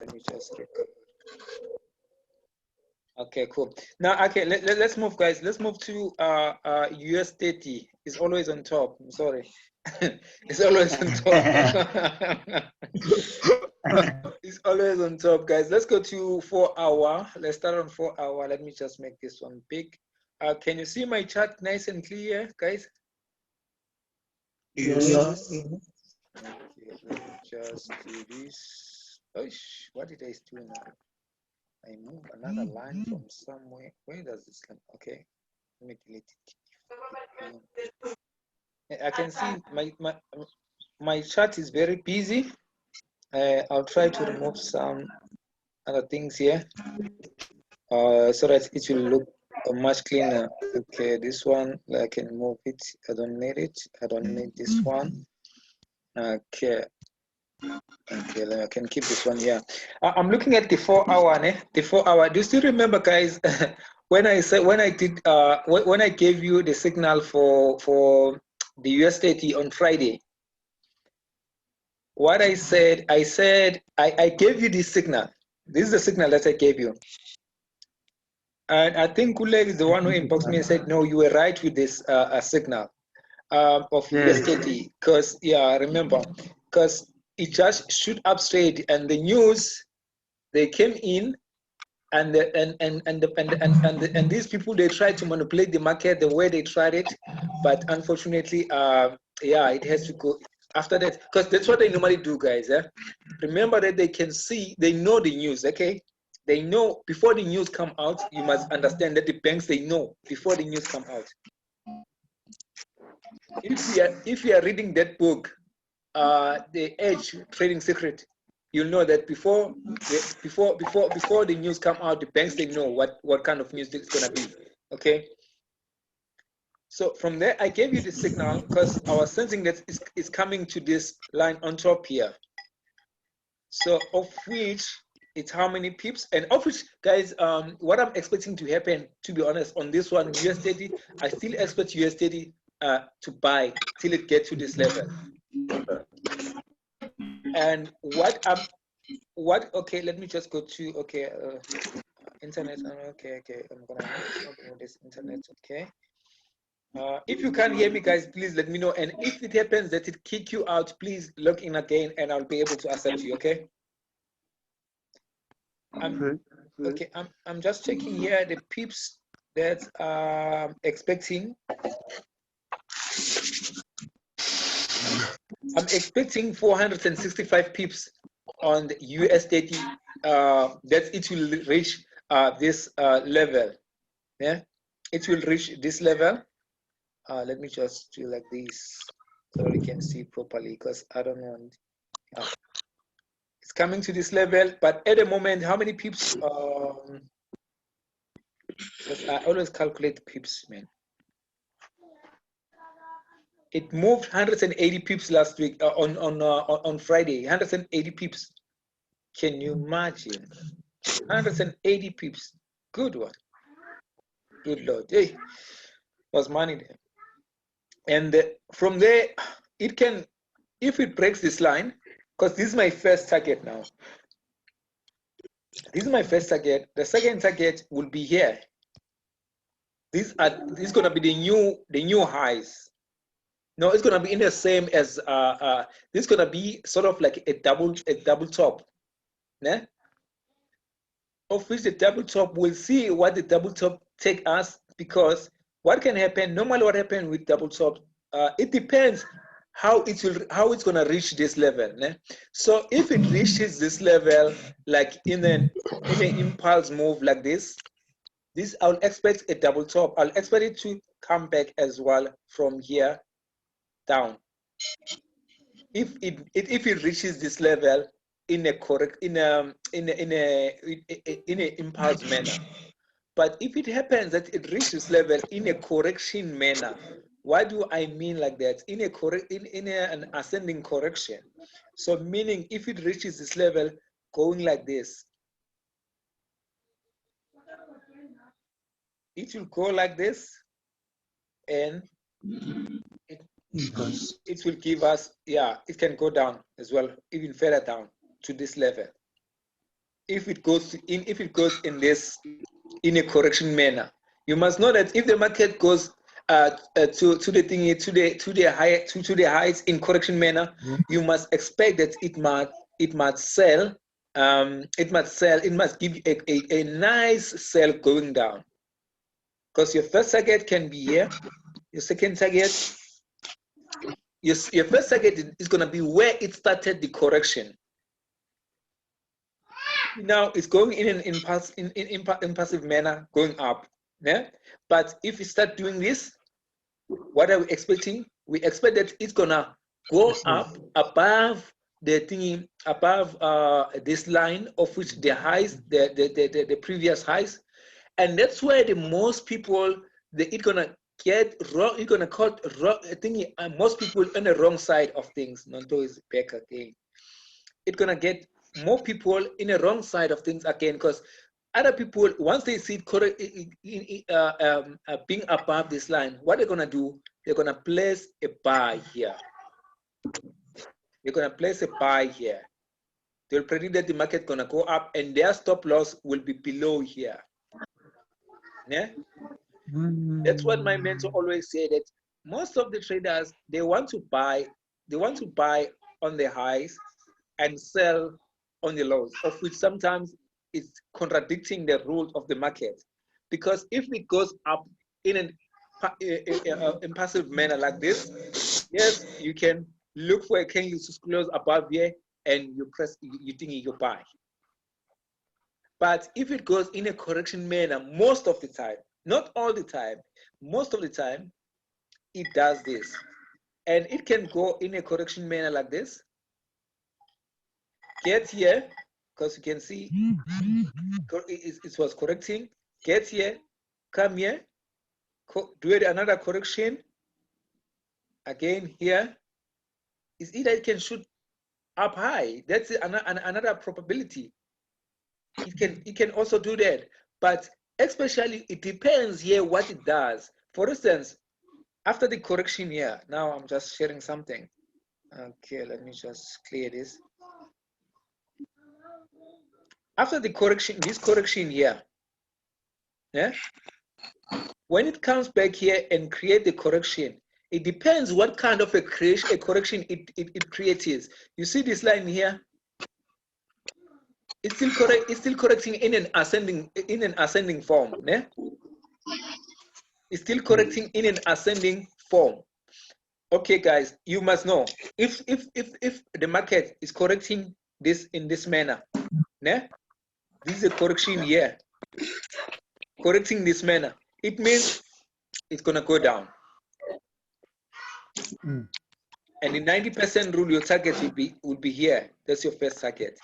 Let me just recover. Okay, cool. Now, okay, let's move, guys. Let's move to US 30. It's always on top. I'm sorry. It's always on top. It's always on top, guys. Let's go to 4 hour. Let's start on 4 hour. Let me just make this one big. Can you see my chart nice and clear, guys? Yes. Okay, let me just do this. Oh, what did I do now? I move another line from somewhere. Where does this line? Okay, let me delete it. I can see my chart is very busy. I'll try to remove some other things here, so that it will look much cleaner. Okay, this one I can move it. I don't need it. I don't need this one. Okay. Okay, I can keep this one here. I'm looking at the 4 hour, the 4 hour. Do you still remember, guys? when I gave you the signal for the US 30 on Friday, what I said I gave you this signal. This is the signal that I gave you. And I think Kuleg is the one who inboxed me and said, no, you were right with this signal of US 30. Because, yeah, I remember. Because it just shoot up straight, and the news, they came in, and these people, they tried to manipulate the market the way they tried it, but unfortunately, yeah, it has to go after that, because that's what they normally do, guys. Remember that they can see, they know the news. Okay, they know before the news come out. You must understand that the banks, they know before the news come out. If you are reading that book, The Edge Trading Secret, you'll know that before the news come out, the banks, they know what kind of news it's gonna be. Okay. So from there, I gave you the signal because I was sensing that it's coming to this line on top here. So of which it's how many pips, and of which, guys, what I'm expecting to happen, to be honest, on this one, US 30, I still expect US 30 to buy till it gets to this level. And okay, let me just go to, okay, internet. Okay, I'm gonna open this internet. Okay, if you can't hear me, guys, please let me know, and if it happens that it kick you out, please log in again and I'll be able to accept you. Okay. Okay, I'm just checking here the pips that expecting. I'm expecting 465 pips on the US 30, that it will reach this level. Yeah, it will reach this level. Let me just do like this so we can see properly, because I don't want. It's coming to this level, but at the moment, how many pips? I always calculate pips, man. It moved 180 pips last week on Friday. 180 pips. Can you imagine? 180 pips. Good one. Good Lord. Hey, was money there. And from there, it can, if it breaks this line, because this is my first target now. This is my first target. The second target will be here. This is gonna be the new highs. No, it's gonna be in the same as this is gonna be sort of like a double top. Yeah? Of which the double top, we'll see what the double top take us, because what can happen, normally what happens with double top, it depends how it's gonna reach this level. Né? So if it reaches this level, like in an impulse move like this, I'll expect a double top. I'll expect it to come back as well from here down. If it reaches this level in a correct in a impulse manner, but if it happens that it reaches level in a correction manner, what do I mean like that? In a an ascending correction. So meaning if it reaches this level going like this, it will go like this, and it will give us, yeah, it can go down as well, even further down to this level. if it goes in this in a correction manner. You must know that if the market goes to the thingy to the highs in correction manner, you must expect that it must sell. It must give you a nice sell going down, because your first target can be here, your second target, your first target is going to be where it started the correction. Now it's going in an impassive manner, going up. Yeah, but if you start doing this, what are we expecting? We expect that it's gonna go up above the thingy, above this line of which the highs, the previous highs, and that's where the most people it's gonna get wrong. It's gonna caught wrong thingy. Most people on the wrong side of things. Nanto is back again. It's gonna get more people in the wrong side of things again, because other people, once they see it being above this line, what they're gonna do? They're gonna place a buy here. They're gonna place a buy here. They'll predict that the market gonna go up, and their stop loss will be below here. Yeah, that's what my mentor always said, that most of the traders, they want to buy on the highs and sell on the lows, of which sometimes it's contradicting the rules of the market. Because if it goes up in an impassive manner like this, yes, you can look for a candle to close above here, and you think you buy. But if it goes in a correction manner, most of the time, not all the time, most of the time, it does this. And it can go in a correction manner like this. Get here, because you can see it was correcting. Get here, come here, do another correction. Again here, is either it can shoot up high. That's another probability. It can also do that, but especially it depends here what it does. For instance, after the correction here, now I'm just sharing something. Okay, let me just clear this. After the correction, this correction here, yeah, when it comes back here and create the correction, it depends what kind of a correction it creates. You see this line here? It's still correct. It's still correcting in an ascending form. Yeah? It's still correcting in an ascending form. Okay, guys, you must know if the market is correcting this in this manner, yeah? This is a correction here. Correcting this manner, it means it's gonna go down. And the 90% rule, your target will be here. That's your first target.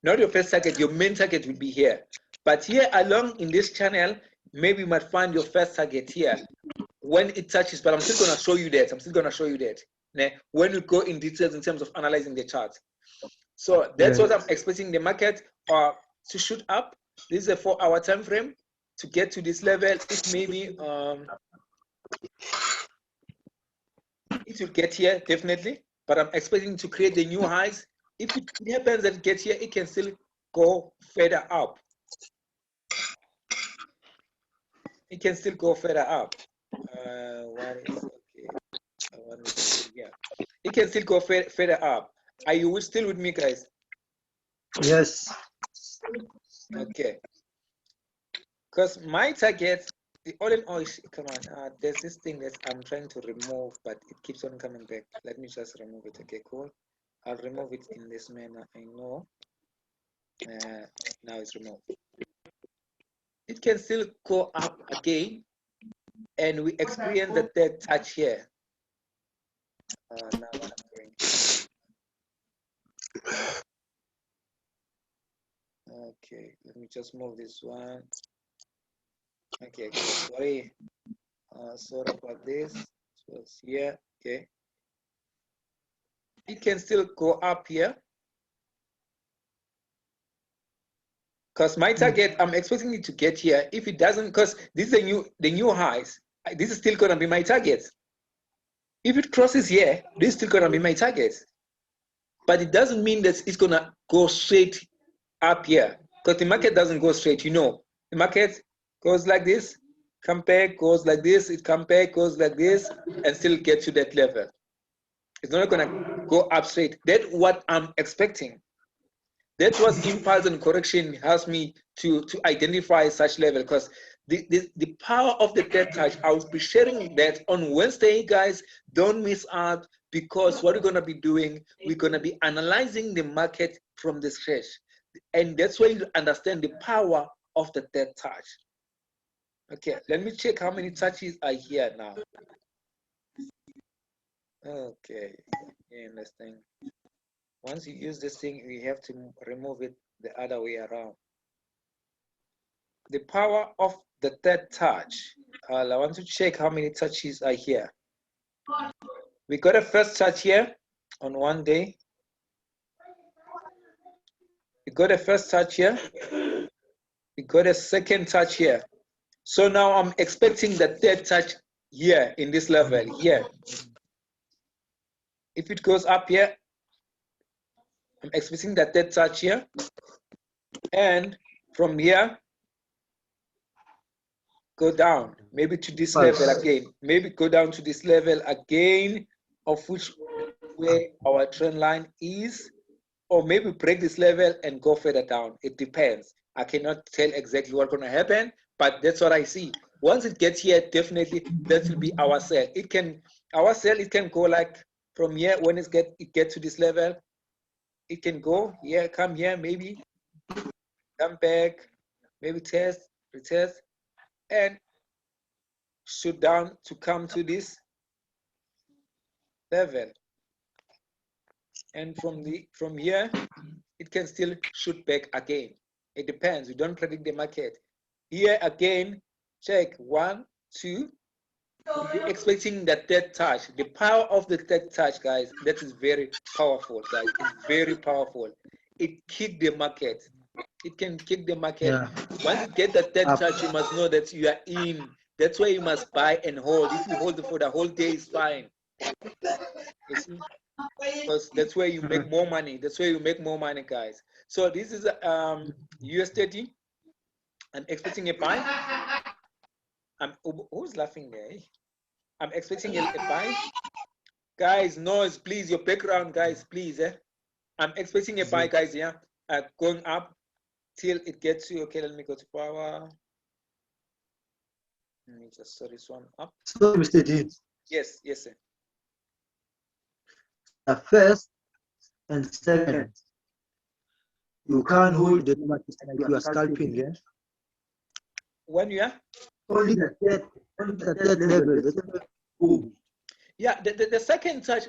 Not your first target, your main target will be here. But here along in this channel, maybe you might find your first target here when it touches, but I'm still gonna show you that. When we go in details in terms of analyzing the chart. So that's what I'm expecting the market to shoot up. This is a 4-hour time frame to get to this level. It may be it will get here definitely, but I'm expecting to create the new highs. If it happens that it gets here, it can still go further up. It can still go further up. It can still go further up. Are you still with me, guys? Yes. Okay. Because my target, the all in all, come on, there's this thing that I'm trying to remove, but it keeps on coming back. Let me just remove it. Okay, cool. I'll remove it in this manner. I know. Now it's removed. It can still go up again, and we experience the third touch here. Now what I'm doing. Okay, let me just move this one. Okay, sorry. Sorry about this. So it's here. Okay. It can still go up here. Because my target, I'm expecting it to get here. If it doesn't, because this is the new highs, this is still gonna be my target. If it crosses here, this is still gonna be my target. But it doesn't mean that it's gonna go straight up here. because the market doesn't go straight. You know, the market goes like this, come back, goes like this, it come back, goes like this, and still get to that level. It's not going to go up straight. That's what I'm expecting. That's what impulse and correction helps me to identify such level, because the power of the dead touch, I'll be sharing that on Wednesday, guys. Don't miss out, because what we're going to be doing, we're going to be analyzing the market from the scratch. And that's where you understand the power of the dead touch. Okay, let me check how many touches are here now. Okay, yeah, this thing. Once you use this thing, you have to remove it the other way around. The power of the third touch. I want to check how many touches are here. We got a first touch here on one day. We got a first touch here. We got a second touch here. So now I'm expecting the third touch here in this level here. If it goes up here, I'm expecting the third touch here. And from here, go down, maybe to this level again. Maybe go down to this level again, of which way our trend line is, or maybe break this level and go further down. It depends. I cannot tell exactly what's going to happen, but that's what I see. Once it gets here, definitely that will be our sell. It can go like from here. When it get to this level, it can go here, come here, maybe come back, maybe test, retest, and shoot down to come to this level. And from here, it can still shoot back again. It depends. We don't predict the market. Here again, check 1, 2. You're expecting that third touch. The power of the third touch, guys, that is very powerful, guys. It's very powerful. It kicked the market. It can kick the market. Yeah. Once you get the third touch, you must know that you are in. That's why you must buy and hold. If you hold for the whole day, it's fine. You see? Because that's where you make more money. That's where you make more money, guys. So this is US30. I'm expecting a buy. Who's laughing there? I'm expecting a buy. Guys, noise, please. Your background, guys, please. I'm expecting a buy, guys. Yeah, going up till it gets to. Okay, let me go to power. Let me just sort this one up. So, Mr. D. Yes, yes, sir. The first and second, you can't hold the market like you are scalping, yeah? When you are? Only the third level. Boom. Yeah, the second touch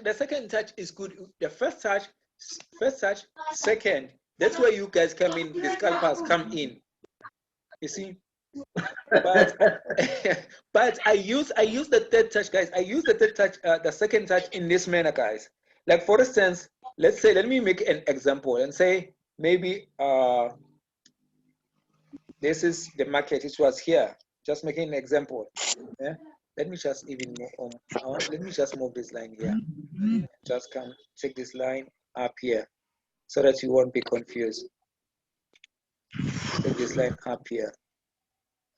is good. The first touch, second. That's where you guys come in. The scalpers come in. You see, but but I use the third touch, guys. I use the third touch, the second touch in this manner, guys. Like for instance, let's say, let me make an example and say maybe this is the market. It was here. Just making an example. Yeah. Let me just even move let me just move this line here. Just come check this line up here so that you won't be confused. Take this line up here.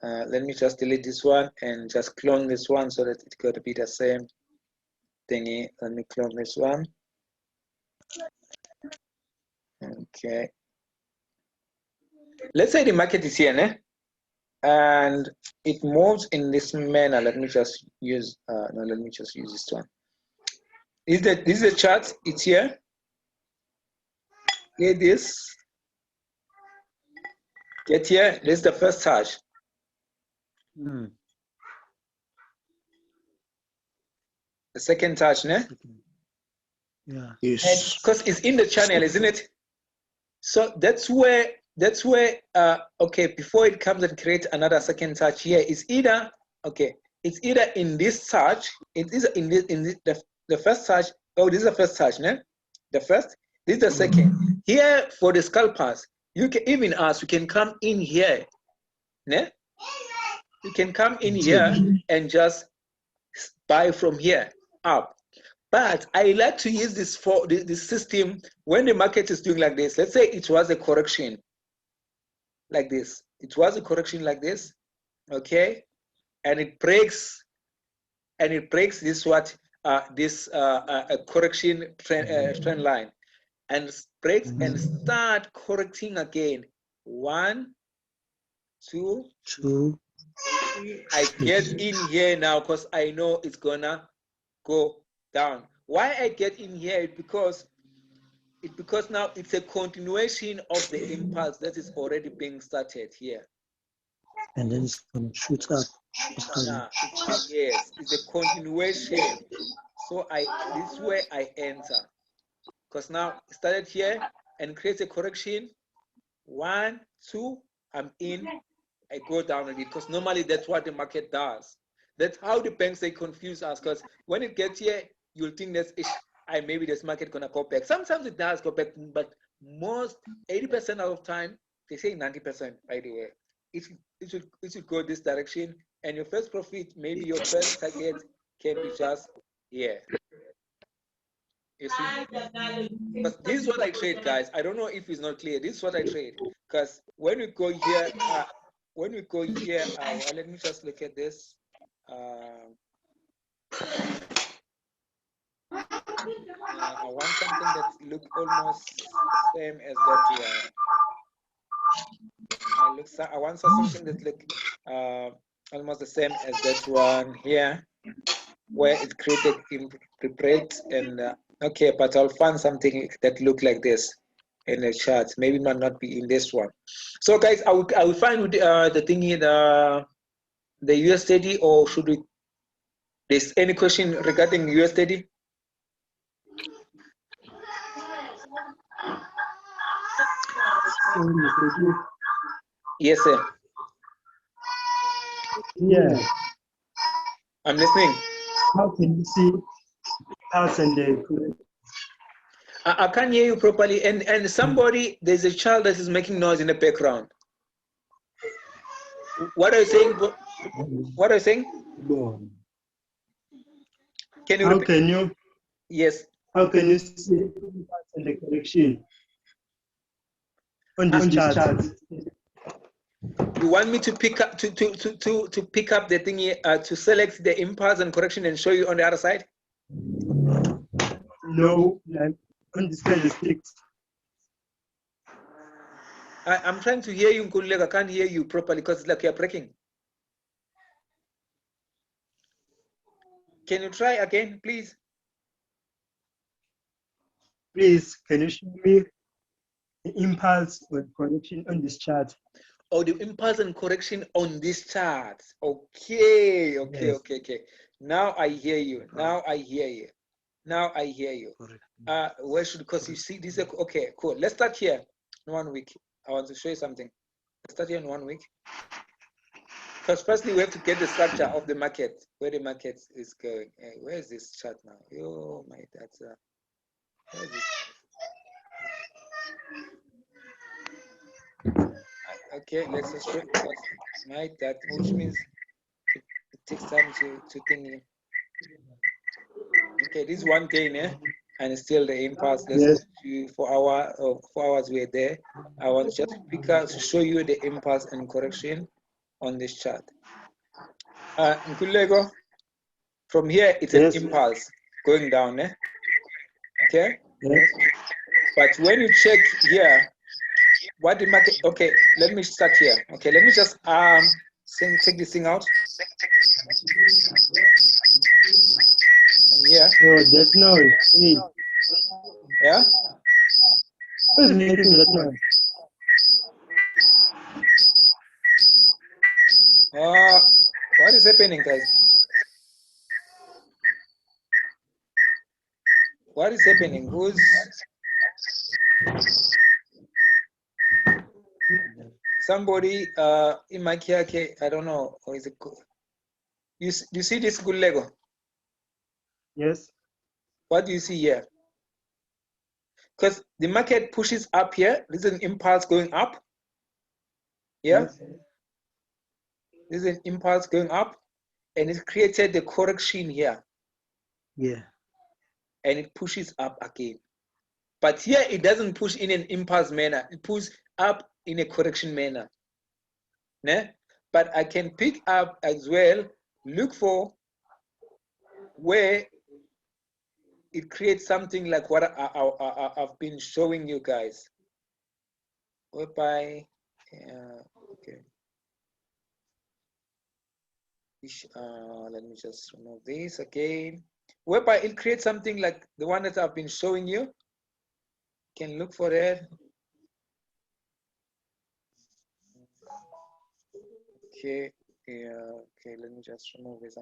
Let me just delete this one and just clone this one so that it's got to be the same thingy. Let me clone this one. Okay. Let's say the market is here, né? And it moves in this manner. Let me just use no, let me just use this one. This is the chart. It's here. Get this. Get here. This is the first touch. The second touch, ne? Yeah. Yes. Because it's in the channel, isn't it? So that's where okay, before it comes and create another second touch here, it's either it's either in this touch, it is in the first touch. Oh, this is the first touch, ne? The first, this is the second. Here for the scalpers, you can even ask, you can come in here, ne? You can come in here and just buy from here up. But I like to use this for this system when the market is doing like this. Let's say it was a correction. like this. It was a correction like this, okay, and it breaks this what a correction trend line, and breaks and start correcting again. 1, 2, 3. I get in here now because I know it's gonna go down. Why I get in here? Because now it's a continuation of the impulse that is already being started here. And then it's gonna shoot up. Yes, it's a continuation. So this way I enter, because now it started here and creates a correction. 1, 2, I'm in. I go down again, because normally that's what the market does. That's how the banks, they confuse us, because when it gets here, you'll think that's maybe this market gonna go back. Sometimes it does go back, but most 80% of the time, they say 90%, by the way, it should go this direction, and your first profit, maybe your first target can be just here. You see, because this is what I trade, guys. I don't know if it's not clear. This is what I trade, because when we go here, well, let me just look at this. I want something that look almost the same as that one. I want something that look almost the same as that one here, where it created interpret and okay, but I'll find something that look like this in the chart. Maybe might not be in this one. So guys, I will find the thing in the USD, or should we? There's any question regarding USD? Yes, sir. Yeah. I'm listening. How can you see us and the? I can't hear you properly. And somebody, there's a child that is making noise in the background. What are you saying? What are you saying? Can you repeat? Can you? Yes. How can you see and the correction on this chart? You want me to pick up to pick up the thingy to select the impulse and correction and show you on the other side? No, on this candlesticks. I'm trying to hear you, Nkululeko. I can't hear you properly because it's like you're breaking. Can you try again, please? Please, can you show me the impulse or correction on this chart? Oh, the impulse and correction on this chart. Okay. Yes. Now I hear you. Now I hear you. Where should, because you see this? Okay, cool. Let's start here in 1 week. I want to show you something. Let's start here in 1 week. Because firstly, we have to get the structure of the market, where the market is going. Hey, where is this chart now? Oh my, that's where is this? Okay, let's just show that, which means it takes time to think. Okay, this is 1 day, and still the impulse. Let's go to 4 hours. We're there. I want just to show you the impulse and correction on this chart. Nkululeko, from here it's an impulse going down, okay? Yes. But when you check here, what the market, okay, let me start here. Okay, let me just take this thing out. From here. Oh, that's noise. Hey. Yeah? Who's making that noise? What is happening, guys? What is happening? Who's somebody in my care? I don't know. Or is it good? You see this good Lego? Yes. What do you see here? Because the market pushes up here. This is an impulse going up. Yeah. Yes. This is an impulse going up, and it created the correction here. Yeah. And it pushes up again. But here it doesn't push in an impulse manner. It pushes up in a correction manner. né? But I can pick up as well, look for where it creates something like what I've been showing you guys. Whereby, okay. Let me just remove this again. Whereby it creates something like the one that I've been showing you. Can look for that. Okay, yeah, okay, let me just remove this.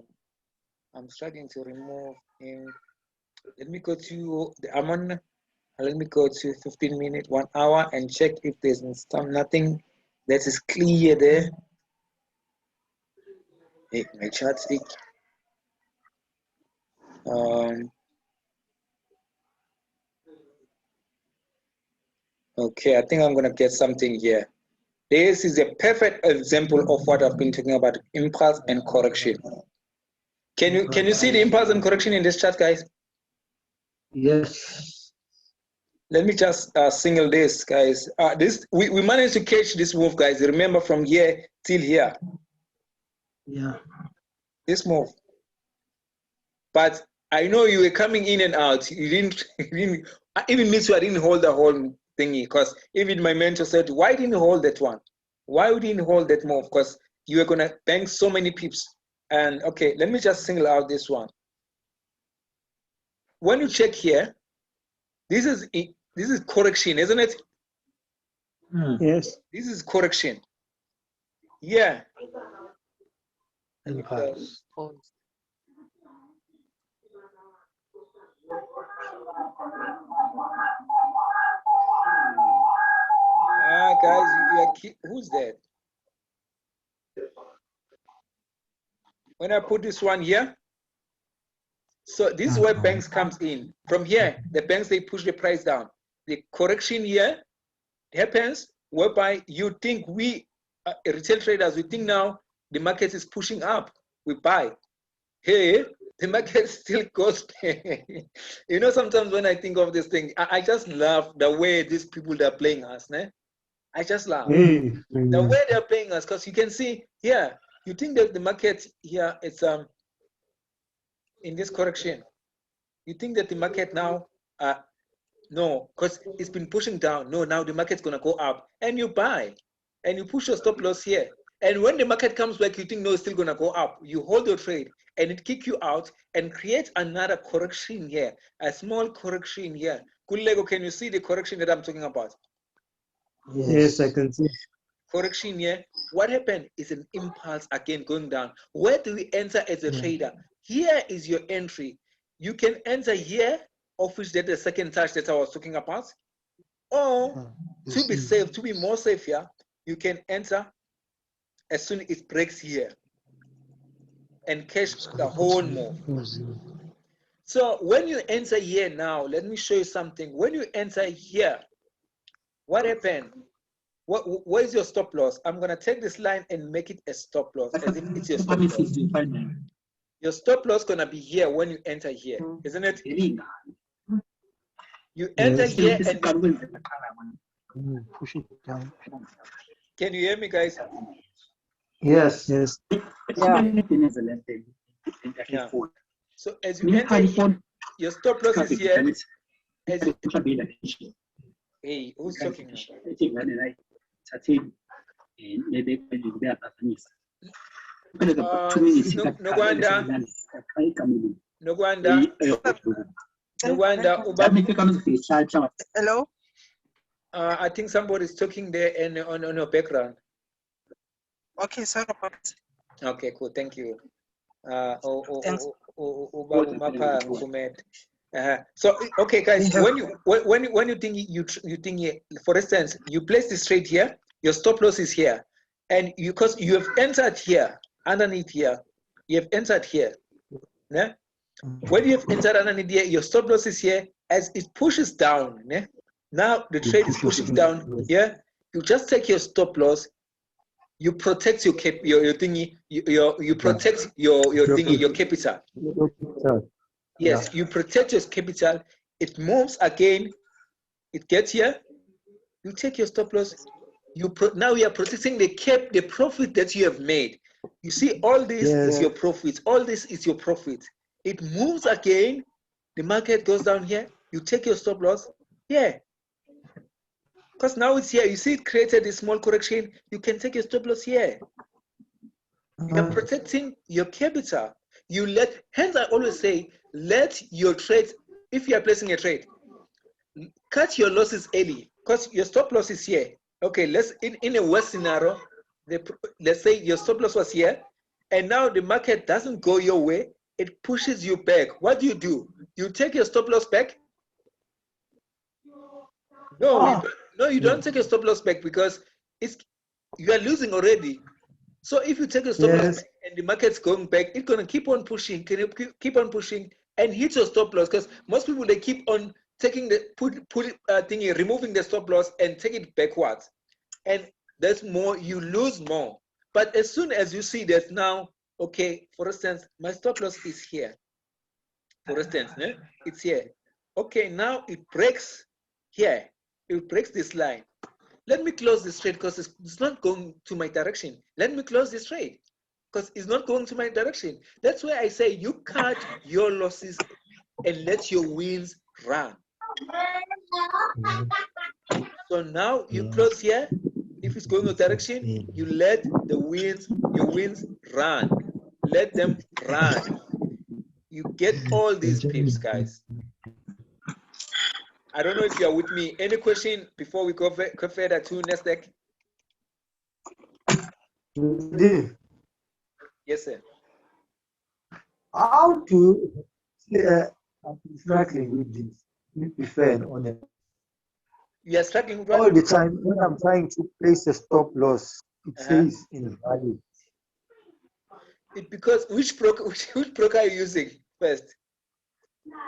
I'm struggling to remove him. Let me go to the Amon. Let me go to 15 minutes, 1 hour, and check if there's nothing that is clear there. Hey, my chart's big. Okay, I think I'm gonna get something here. This is a perfect example of what I've been talking about: impulse and correction. Can you see the impulse and correction in this chart, guys? Yes. Let me just single this, guys. We managed to catch this move, guys. Remember, from here till here. Yeah. This move. But I know you were coming in and out. You didn't even me too. I didn't hold the whole thingy, because even my mentor said, "Why didn't you hold that one? Why didn't you hold that move? Because you were gonna bank so many pips." And okay, let me just single out this one. When you check here, this is correction, isn't it? Yes. This is correction. Yeah. Impulse. Guys, who's that? When I put this one here, so this is where banks comes in. From here, the banks, they push the price down. The correction here happens whereby you think we retail traders, we think now the market is pushing up, we buy. Hey, the market still goes. You know, sometimes when I think of this thing, I just love the way these people that are playing us. Né? I just laugh. The way they're playing us, because you can see here, you think that the market here is in this correction. You think that the market now, no, because it's been pushing down. No, now the market's gonna go up, and you buy, and you push your stop loss here. And when the market comes back, you think no, it's still gonna go up. You hold your trade, and it kick you out and create another correction here, a small correction here. Kulego, can you see the correction that I'm talking about? Yes, I can see. Correction here. What happened is an impulse again going down. Where do we enter as a trader? Here is your entry. You can enter here, of which that the second touch that I was talking about, or to be safe, to be more safe here, you can enter as soon as it breaks here and catch the whole move. So when you enter here now, let me show you something. When you enter here, what happened? Where is your stop loss? I'm gonna take this line and make it a stop loss, as if it's your stop loss. Your stop loss gonna be here when you enter here, isn't it? You enter here and push it down. Can you hear me, guys? Yes, yes. Yeah. So as you enter here, your stop loss is here. Hey, who's talking now? Hello. I think somebody's talking there and on your background. Okay, sorry about it. Okay, cool. Thank you. So okay, guys, when you think you think, for instance, you place this trade here, your stop loss is here, and because you have entered here underneath here, you have entered here. Yeah? When you have entered underneath here, your stop loss is here. As it pushes down, yeah? Now the trade is pushing down. Yeah, you just take your stop loss. You protect your thingy. You protect your thingy, your capital. Yes, you protect your capital. It moves again. It gets here. You take your stop loss. now you are protecting the profit that you have made. You see, all this is your profit. All this is your profit. It moves again. The market goes down here. You take your stop loss. Yeah. Because now it's here. You see it created a small correction. You can take your stop loss here. You are protecting your capital. Hence I always say, let your trade, if you are placing a trade, cut your losses early because your stop loss is here. Okay, in a worst scenario, let's say your stop loss was here, and now the market doesn't go your way, it pushes you back. What do? You take your stop loss back? No, you don't take your stop loss back because you are losing already. So if you take a stop loss and the market's going back, it's gonna keep on pushing. Can you keep on pushing and hit your stop loss? Because most people, they keep on taking removing the stop loss and take it backwards, and that's more, you lose more. But as soon as you see that now, okay, for instance, my stop loss is here. For instance, it's here. Okay, now it breaks here. It breaks this line. Let me close this trade because it's not going to my direction. Let me close this trade because it's not going to my direction. That's why I say you cut your losses and let your wins run. So now you close here. If it's going your direction, you let your wins run. Let them run. You get all these pips, guys. I don't know if you are with me. Any question before we go further to Nasdaq? Yes, sir. How to I'm struggling with this? To be fair and honest. You are struggling with all the time when I'm trying to place a stop loss. It says invalid. It because which broker are you using first?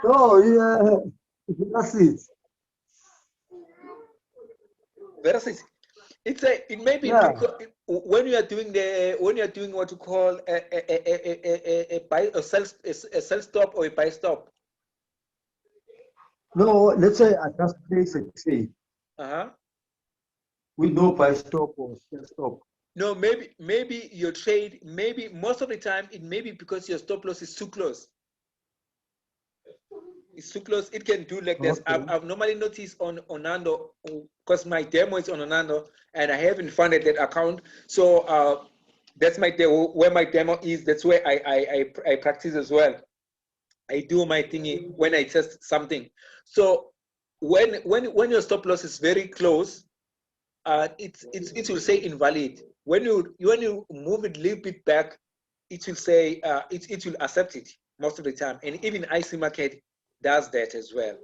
Oh yeah, that's it. That's it. It may be because when you are doing what you call a buy a sell stop or a buy stop. No, let's say I just place a trade. With no buy stop or sell stop. No, maybe your trade, maybe most of the time it may be because your stop loss is too close. It's too close. It can do like this. I've normally noticed on Onando, because my demo is on Onando and I haven't funded that account. So that's where my demo is. That's where I practice as well. I do my thingy when I test something. So when your stop loss is very close, it will say invalid. When you move it a little bit back, it will say it will accept it most of the time, and even IC market does that as well.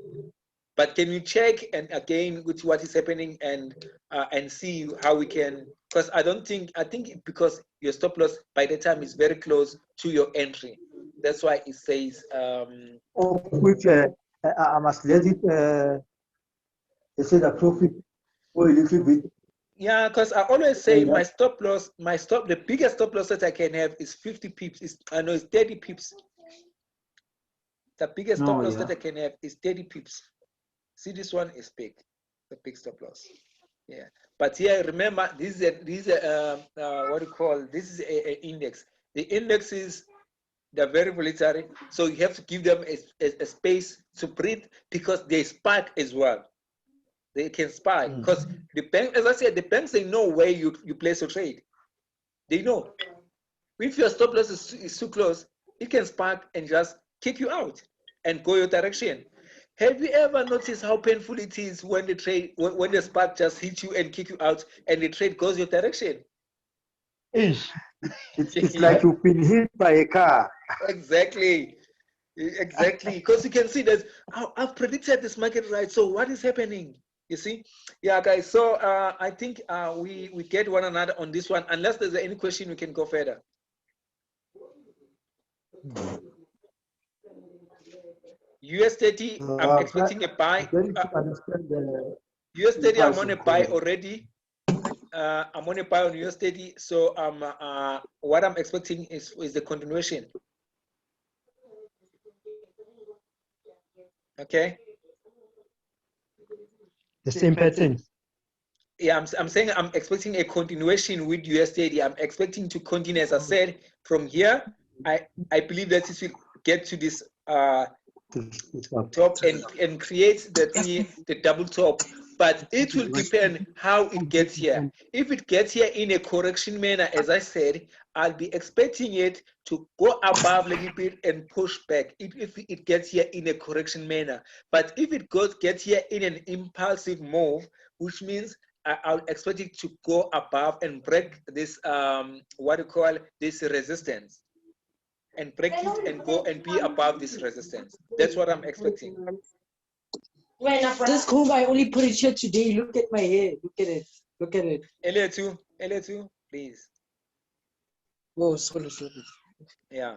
But can you check and again with what is happening and see how we can? Because I think because your stop loss by the time is very close to your entry, that's why it says. Which I must let it. They say the profit for a little bit. Yeah, because I always say the biggest stop loss that I can have is 50 pips. I know it's 30 pips. The biggest stop loss that I can have is 30 pips. See, this one is big, the big stop loss. Yeah, but yeah, remember this is what do you call this is a index. The index is they're very volatile, so you have to give them a space to breathe because they spike as well. They can spike because the bank, as I said, the banks, they know where you place your trade. They know if your stop loss is too close, it can spike and just kick you out and go your direction. Have you ever noticed how painful it is when the spark just hits you and kick you out and the trade goes your direction? It's like you've been hit by a car. Exactly, because you can see that I've predicted this market right. So what is happening? You see, yeah, guys. So I think we get one another on this one. Unless there's any question, we can go further. US30, I'm expecting a buy. US30, I'm on a buy already. I'm on a buy on US30. So what I'm expecting is the continuation. Okay. The same pattern. Yeah, I'm saying I'm expecting a continuation with USD. I'm expecting to continue, as I said, from here. I believe that it will get to this top and create the thingy, the double top. But it will depend how it gets here. If it gets here in a correction manner, as I said, I'll be expecting it to go above a little bit and push back if it gets here in a correction manner. But if it gets here in an impulsive move, which means I'll expect it to go above and break this what you call this resistance, and break it and go and be above this resistance. That's what I'm expecting. This comb, I only put it here today. Look at my hair. Look at it. Look at it. L2, please. Oh, sorry. Yeah.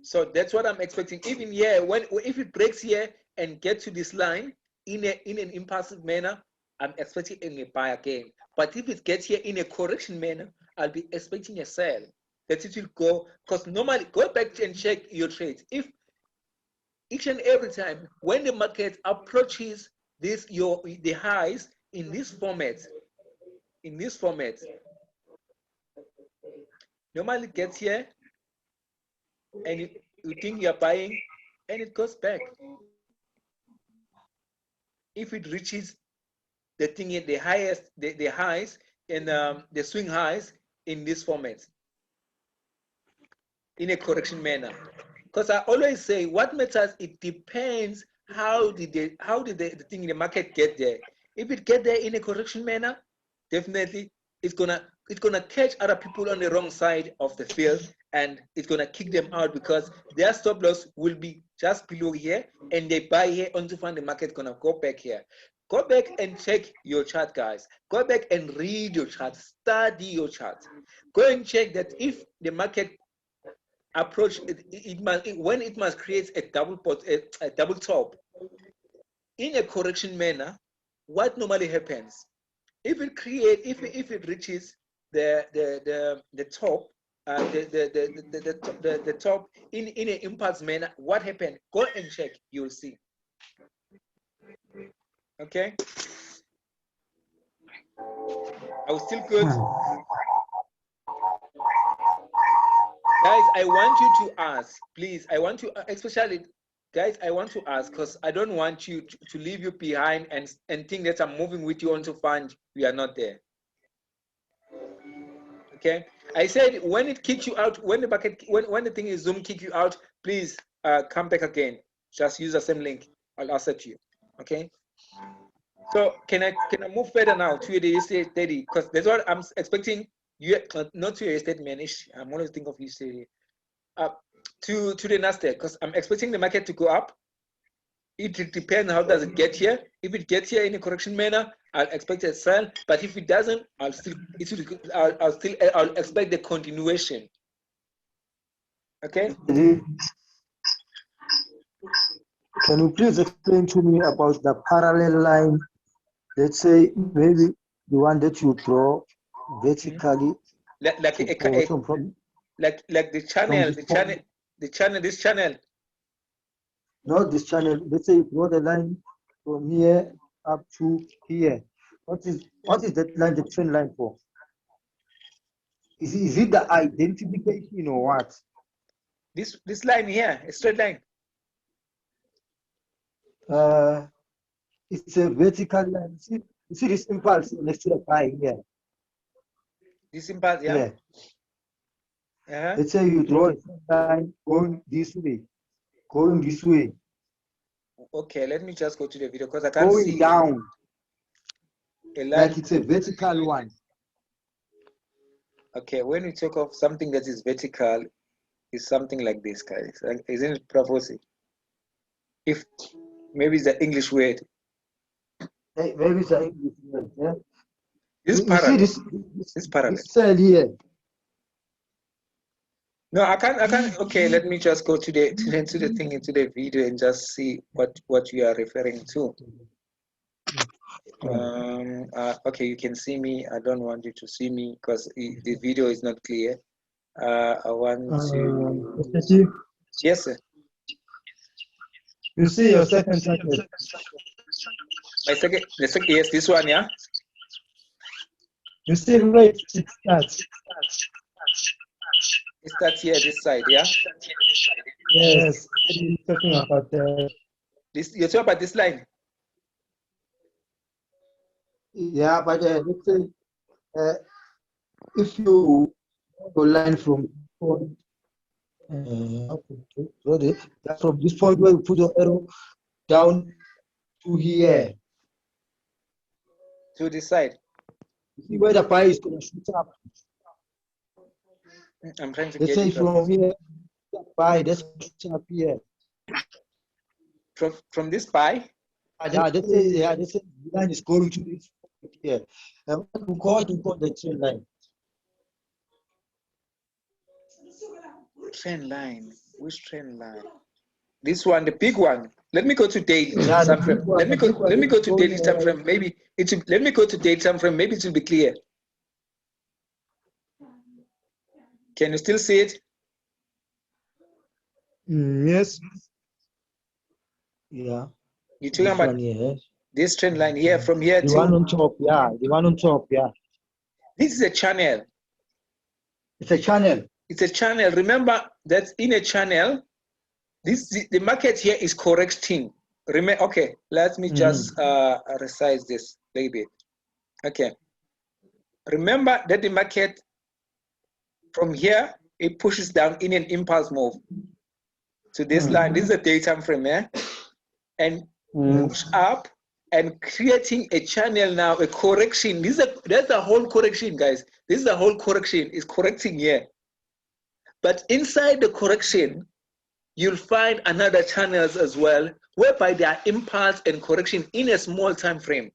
So that's what I'm expecting. Even here, if it breaks here and get to this line in an impulsive manner, I'm expecting a buy again. But if it gets here in a correction manner, I'll be expecting a sell. That it will go, because normally go back and check your trades. If each and every time when the market approaches the highs in this format, normally gets here and you think you're buying and it goes back. If it reaches the thing at the highest, the highs and the swing highs in this format in a correction manner. Because I always say what matters, it depends how did the thing in the market get there. If it get there in a correction manner, definitely it's gonna catch other people on the wrong side of the field and it's gonna kick them out because their stop loss will be just below here and they buy here until find the market gonna go back here. Go back and check your chart, guys. Go back and read your chart, study your chart. Go and check that if the market approach when it must create a double top in a correction manner, what normally happens if it reaches the top the top in an impulse manner, what happened? Go and check, you'll see. Okay, I was still good. Guys, I want you to ask, please. I want to, especially, guys, I want to ask because I don't want you to leave you behind and think that I'm moving with you on to find we are not there. Okay, I said when it kicks you out, when the bucket, when the thing is Zoom kick you out, please come back again. Just use the same link. I'll accept you. Okay. So can I move further now to the estate 30? Because that's what I'm expecting. You not to your estate manage. I'm always thinking of you say to the Nasdaq because I'm expecting the market to go up. It depends how does it get here. If it gets here in a correction manner, I'll expect a sell. But if it doesn't, I'll expect the continuation. Okay. Can you please explain to me about the parallel line? Let's say maybe the one that you draw vertically, like the channel, this channel. Not this channel. Let's say you draw the line from here up to here. What is that line, the trend line for? Is it the identification or what? This line here, a straight line. It's a vertical line. You see this impulse next to the pie here. This impulse, yeah. Let's say you draw a line going this way. Okay, let me just go to the video because I can't see. Going down. Like it's a vertical one. Okay, when we talk of something that is vertical, it's something like this, guys. Isn't it prophecy? If maybe it's the English word. Maybe it's the English word, yeah. This parallel. This parallel. This cell here. No, I can't. Okay, let me just go to the thing into the video and just see what you are referring to. Okay, you can see me. I don't want you to see me because the video is not clear. I want to. Yes, sir. You see your second target. The second, yes, this one, yeah. You say right, it starts. It starts here, this side, yeah? Yes, you're talking about that. This, you're talking about this line. Yeah, but let's say if you go line from point, okay, that's from this point where you put your arrow down to here. To this side. You see where the pie is going to shoot up. I'm trying to Let's get say it from here, the pie that's shooting up here. from this pie. Yeah, let's say the line is going to this point here. And what we call the trend line. Trend line. Which trend line? This one, the big one. Let me go to daily Yeah, the time frame. big one, Let me the big go. one Let me is go to going, daily time frame. Maybe it will. Let me go to daily time frame. Maybe it will be clear. Can you still see it? Yes. Yeah. You're talking This about one here. this trend line here, from here The one to. on top, yeah. The one on top, yeah. This is a channel. It's a channel. It's a channel. Remember that in a channel, the market here is correcting. Remember, okay, let me just resize this a little bit. Okay. Remember that the market from here, it pushes down in an impulse move to this line. This is a day time frame, yeah? And push up and creating a channel now, a correction. That's the whole correction, guys. This is the whole correction. It's correcting here. But inside the correction, you'll find another channels as well, whereby there are impulse and correction in a small time frame.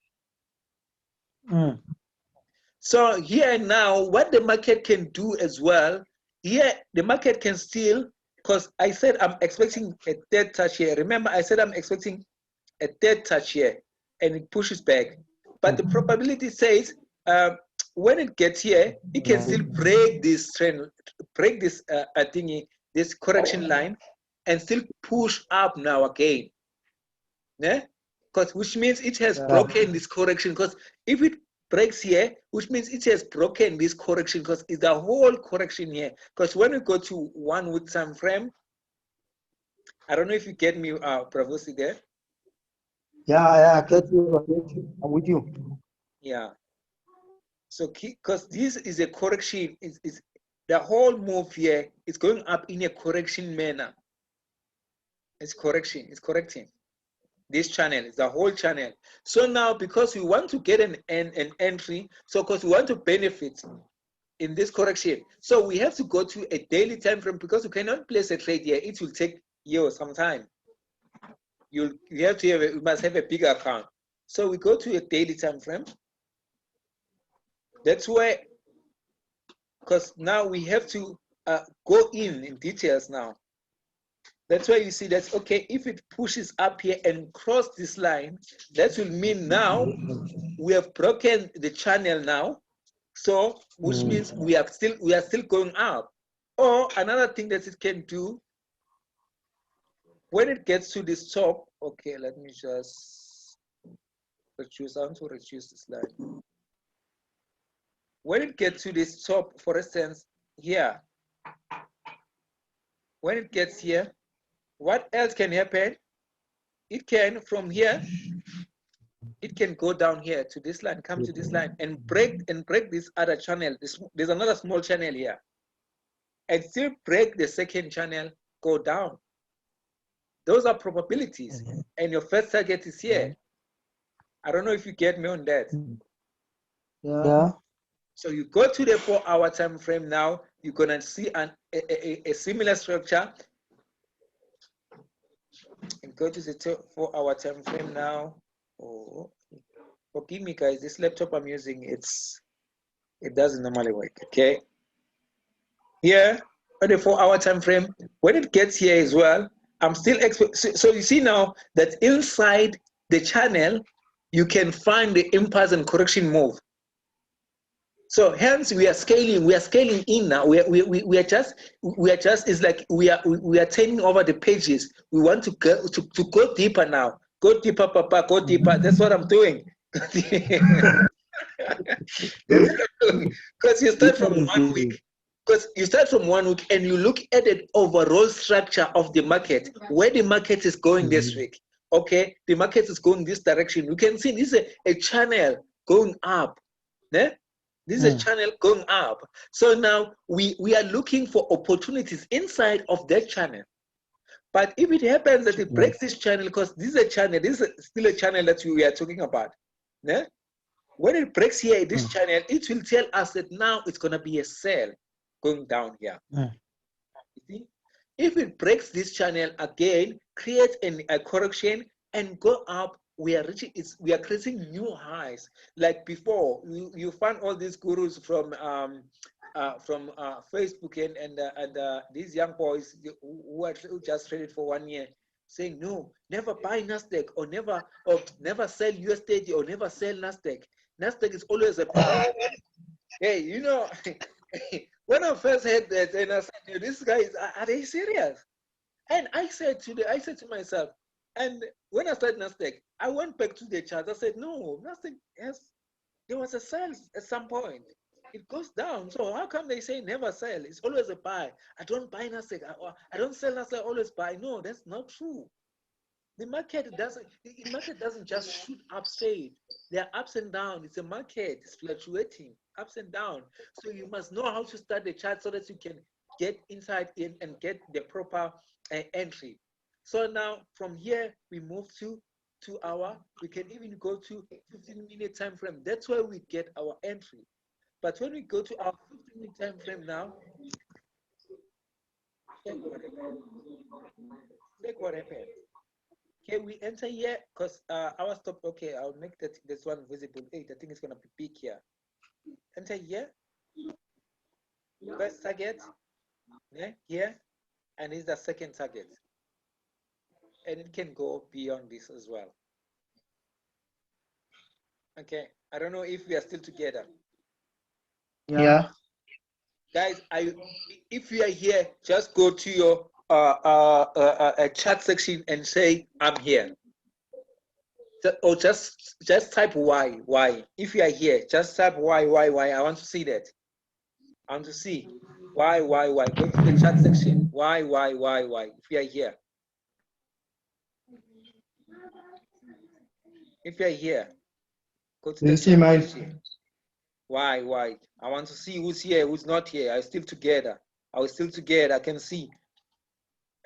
So here now, what the market can do as well, here the market can still, because I said I'm expecting a third touch here. Remember, I said I'm expecting a third touch here, and it pushes back. But the probability says when it gets here, it can still break this trend, break this thingy, this correction line, and still push up now again. Yeah, because which means it has broken this correction. Because if it breaks here, which means it has broken this correction, because it's the whole correction here. Because when we go to 1 week time frame, I don't know if you get me, Pravosi there. Yeah, I get you. I'm with you. Yeah. So, because this is a correction, is the whole move here is going up in a correction manner. It's correction. It's correcting. This channel is the whole channel. So now, because we want to get an entry, so because we want to benefit in this correction, so we have to go to a daily time frame, because you cannot place a trade here. It will take you some time. You have to have you must have a bigger account. So we go to a daily time frame. That's where, because now we have to go in details now. That's why you see that, okay, if it pushes up here and cross this line, that will mean now we have broken the channel now. So, which means we are still going up. Or another thing that it can do, when it gets to this top, okay, let me just reduce. I want to reduce this line. When it gets to this top, for instance, here, when it gets here, what else can happen? It can, from here, it can go down here to this line, come to this line, and break this other channel. There's another small channel here, and still break the second channel, go down. Those are probabilities, and your first target is here. I don't know if you get me on that. Yeah. So you go to the 4-hour time frame now. You're gonna see a similar structure. And go to the 4-hour time frame now. Oh, forgive me, guys. This laptop I'm using, it doesn't normally work. Okay. Here on the 4-hour time frame, when it gets here as well, I'm still so you see now that inside the channel, you can find the impulse and correction move. So hence we are scaling in now. We are just it's like we are turning over the pages. We want to go deeper now. Go deeper, Papa. Go deeper. That's what I'm doing. Because you start from 1 week. Because you start from 1 week and you look at the overall structure of the market, where the market is going this week. Okay, the market is going this direction. You can see this is a channel going up. Yeah? This is a channel going up. So now we are looking for opportunities inside of that channel. But if it happens that it breaks this channel, because this is a channel, this is still a channel that we are talking about. Yeah? When it breaks here, this channel, it will tell us that now it's going to be a sell going down here. You see? If it breaks this channel again, create a correction and go up, we are creating new highs. Like before, you find all these gurus from Facebook and these young boys who just traded for 1 year, saying no, never buy Nasdaq or never sell USD or never sell Nasdaq. Nasdaq is always a buy. Hey, you know, when I first heard that, and I said, "These guys are they serious?" And I said to myself, and when I started Nasdaq, I went back to the chart. I said, "No, Nasdaq there was a sell at some point. It goes down. So how come they say never sell? It's always a buy. I don't buy Nasdaq. I don't sell Nasdaq. I always buy. No, that's not true. The market doesn't just shoot up straight. There are ups and downs. It's a market. It's fluctuating, ups and down. So you must know how to start the chart so that you can get inside in and get the proper entry. So now from here we move to 2 hour. We can even go to 15-minute time frame. That's where we get our entry. But when we go to our 15-minute time frame now, check what happened. Okay, we enter here because our stop. Okay, I'll make this one visible. Hey, I think it's gonna be big here. Enter here. First target. Yeah, here, and is the second target. And it can go beyond this as well. Okay, I don't know if we are still together. Yeah. Guys, if you are here, just go to your chat section and say I'm here. Or just type why. If you are here, just type why. I want to see that. I want to see why. Go to the chat section. Why. If you are here. If you are here, go to the chat section. Why? I want to see who's here, who's not here. Are still together? Are we still together? I can see.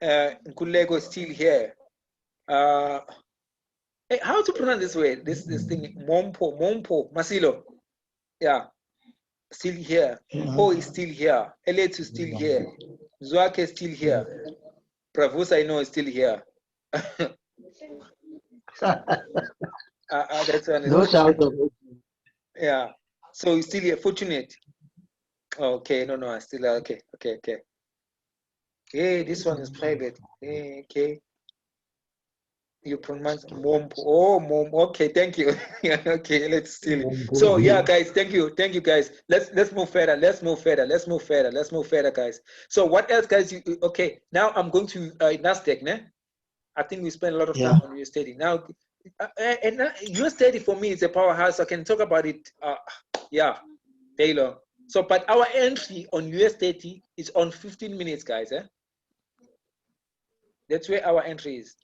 Nkulego is still here. Hey, how to pronounce this word? This thing, Mompo, Masilo. Yeah, still here. Ho is still here. Elliot is still here. Zwake is still here. Bravos, I know, is still here. That's one. No doubt of it. Yeah. So he's still here. Fortunate. Okay, no, I still okay. Hey, this one is private. Hey, okay. You pronounce mom. Oh, mom. Okay, thank you. Okay, let's still. So yeah, guys, thank you, guys. Let's move further. Let's move further, guys. So what else, guys? Okay, now I'm going to Nasdaq. Ne? I think we spent a lot of time on USD. Now, and USD for me is a powerhouse. I can talk about it. Yeah, day long. So, but our entry on USD is on 15 minutes, guys. That's where our entry is.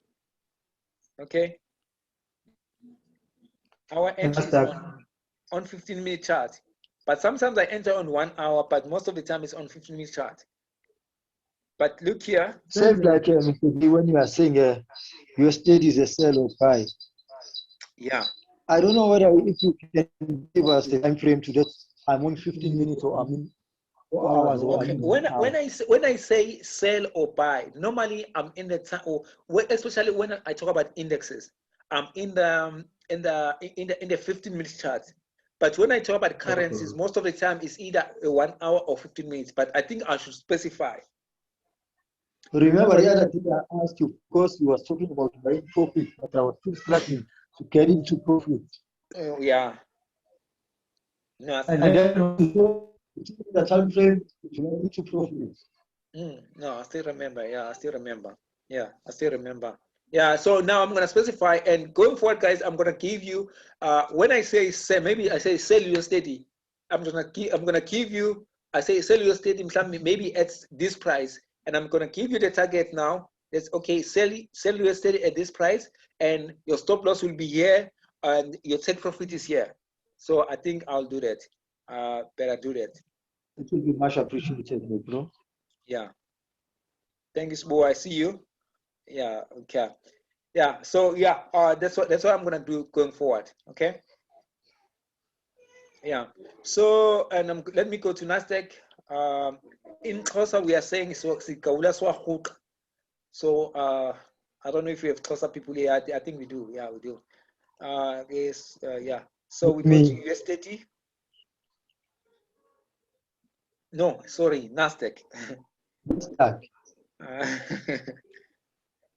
Okay. Our entry is on 15-minute chart. But sometimes I enter on 1 hour, but most of the time it's on 15-minute chart. But look here. Same like Mr. D, when you are saying your state is a sell or buy. Yeah. I don't know whether if you can give us a time frame to that. I'm on 15 minutes or I'm in 4 hours. Or Okay. I'm When I say sell or buy, normally I'm in the time, or especially when I talk about indexes, I'm in the 15-minute chart. But when I talk about currencies, most of the time it's either 1 hour or 15 minutes. But I think I should specify. Remember the other thing I asked you, because you were talking about buying profit, but I was still struggling to get into profit. Yeah. No, And then the time frame to get into profit. No, I still remember. Yeah, I still remember. Yeah, I still remember. Yeah, so now I'm gonna specify, and going forward, guys, I'm gonna give you when I say sell, maybe I say sell USD. I'm gonna give you, I say sell USD maybe at this price, and I'm gonna give you the target now. That's okay, sell USD at this price, and your stop loss will be here, and your take profit is here. So I think I'll do that. Better do that. It will be much appreciated, my bro. Yeah. Thank you, Sbo. I see you. Yeah. Okay. Yeah. So yeah, that's what I'm gonna do going forward. Okay. Yeah. So and let me go to Nasdaq. In Xhosa we are saying so. So I don't know if we have Xhosa people here. I think we do. Yeah, we do. Yes. Yeah. So we go to USD. No, sorry, Nasdaq.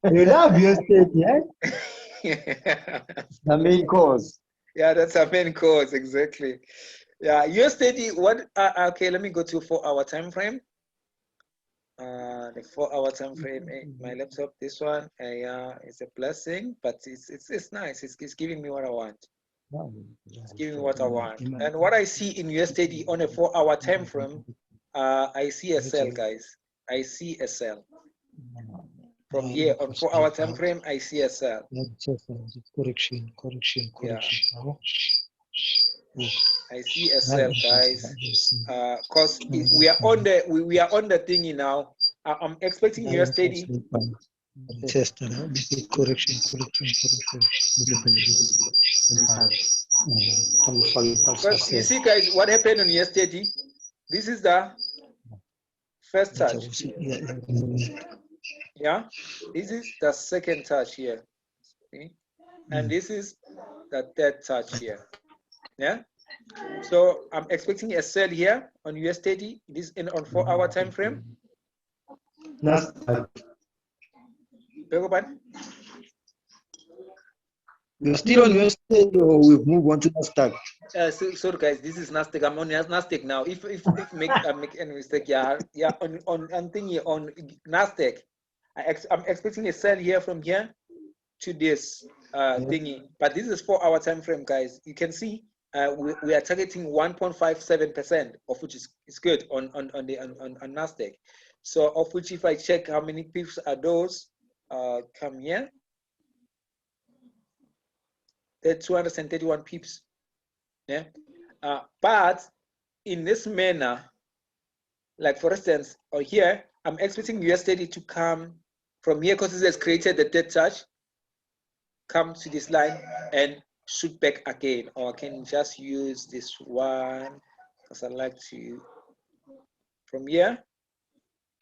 You love USD, yeah? The main cause. Yeah, that's our main cause, exactly. Yeah, USD, what, okay, let me go to 4-hour time frame. The 4-hour time frame, my laptop, this one, yeah, it's a blessing, but it's nice. It's giving me what I want. It's giving me what I want. And what I see in USD on a 4-hour time frame, I see a sell, guys. I see a sell. From here on 4-hour time frame, I see a sell. Correction. Yeah. I see a sell, guys. Cause we are on the thingy now. I'm expecting USD. Correction. Because you see, guys, what happened on USD? This is the first touch. Yeah, this is the second touch here. See? And this is the third touch here. Yeah. So I'm expecting a sell here on USD. This in on 4-hour time frame. You're still on USD, or we've moved on to Nasdaq? So guys, this is Nasdaq. I'm on Nasdaq now. If I make any mistake, yeah, on thingy on Nasdaq, I'm expecting a sell here from here to this thingy. But this is 4-hour time frame, guys. You can see we are targeting 1.57%, of which is good on Nasdaq. So of which, if I check how many pips are those, come here. They're 231 pips. Yeah. But in this manner, like for instance, or here, I'm expecting USD to come from here because it has created the dead touch, come to this line and shoot back again. Or I can just use this one because I like to, from here,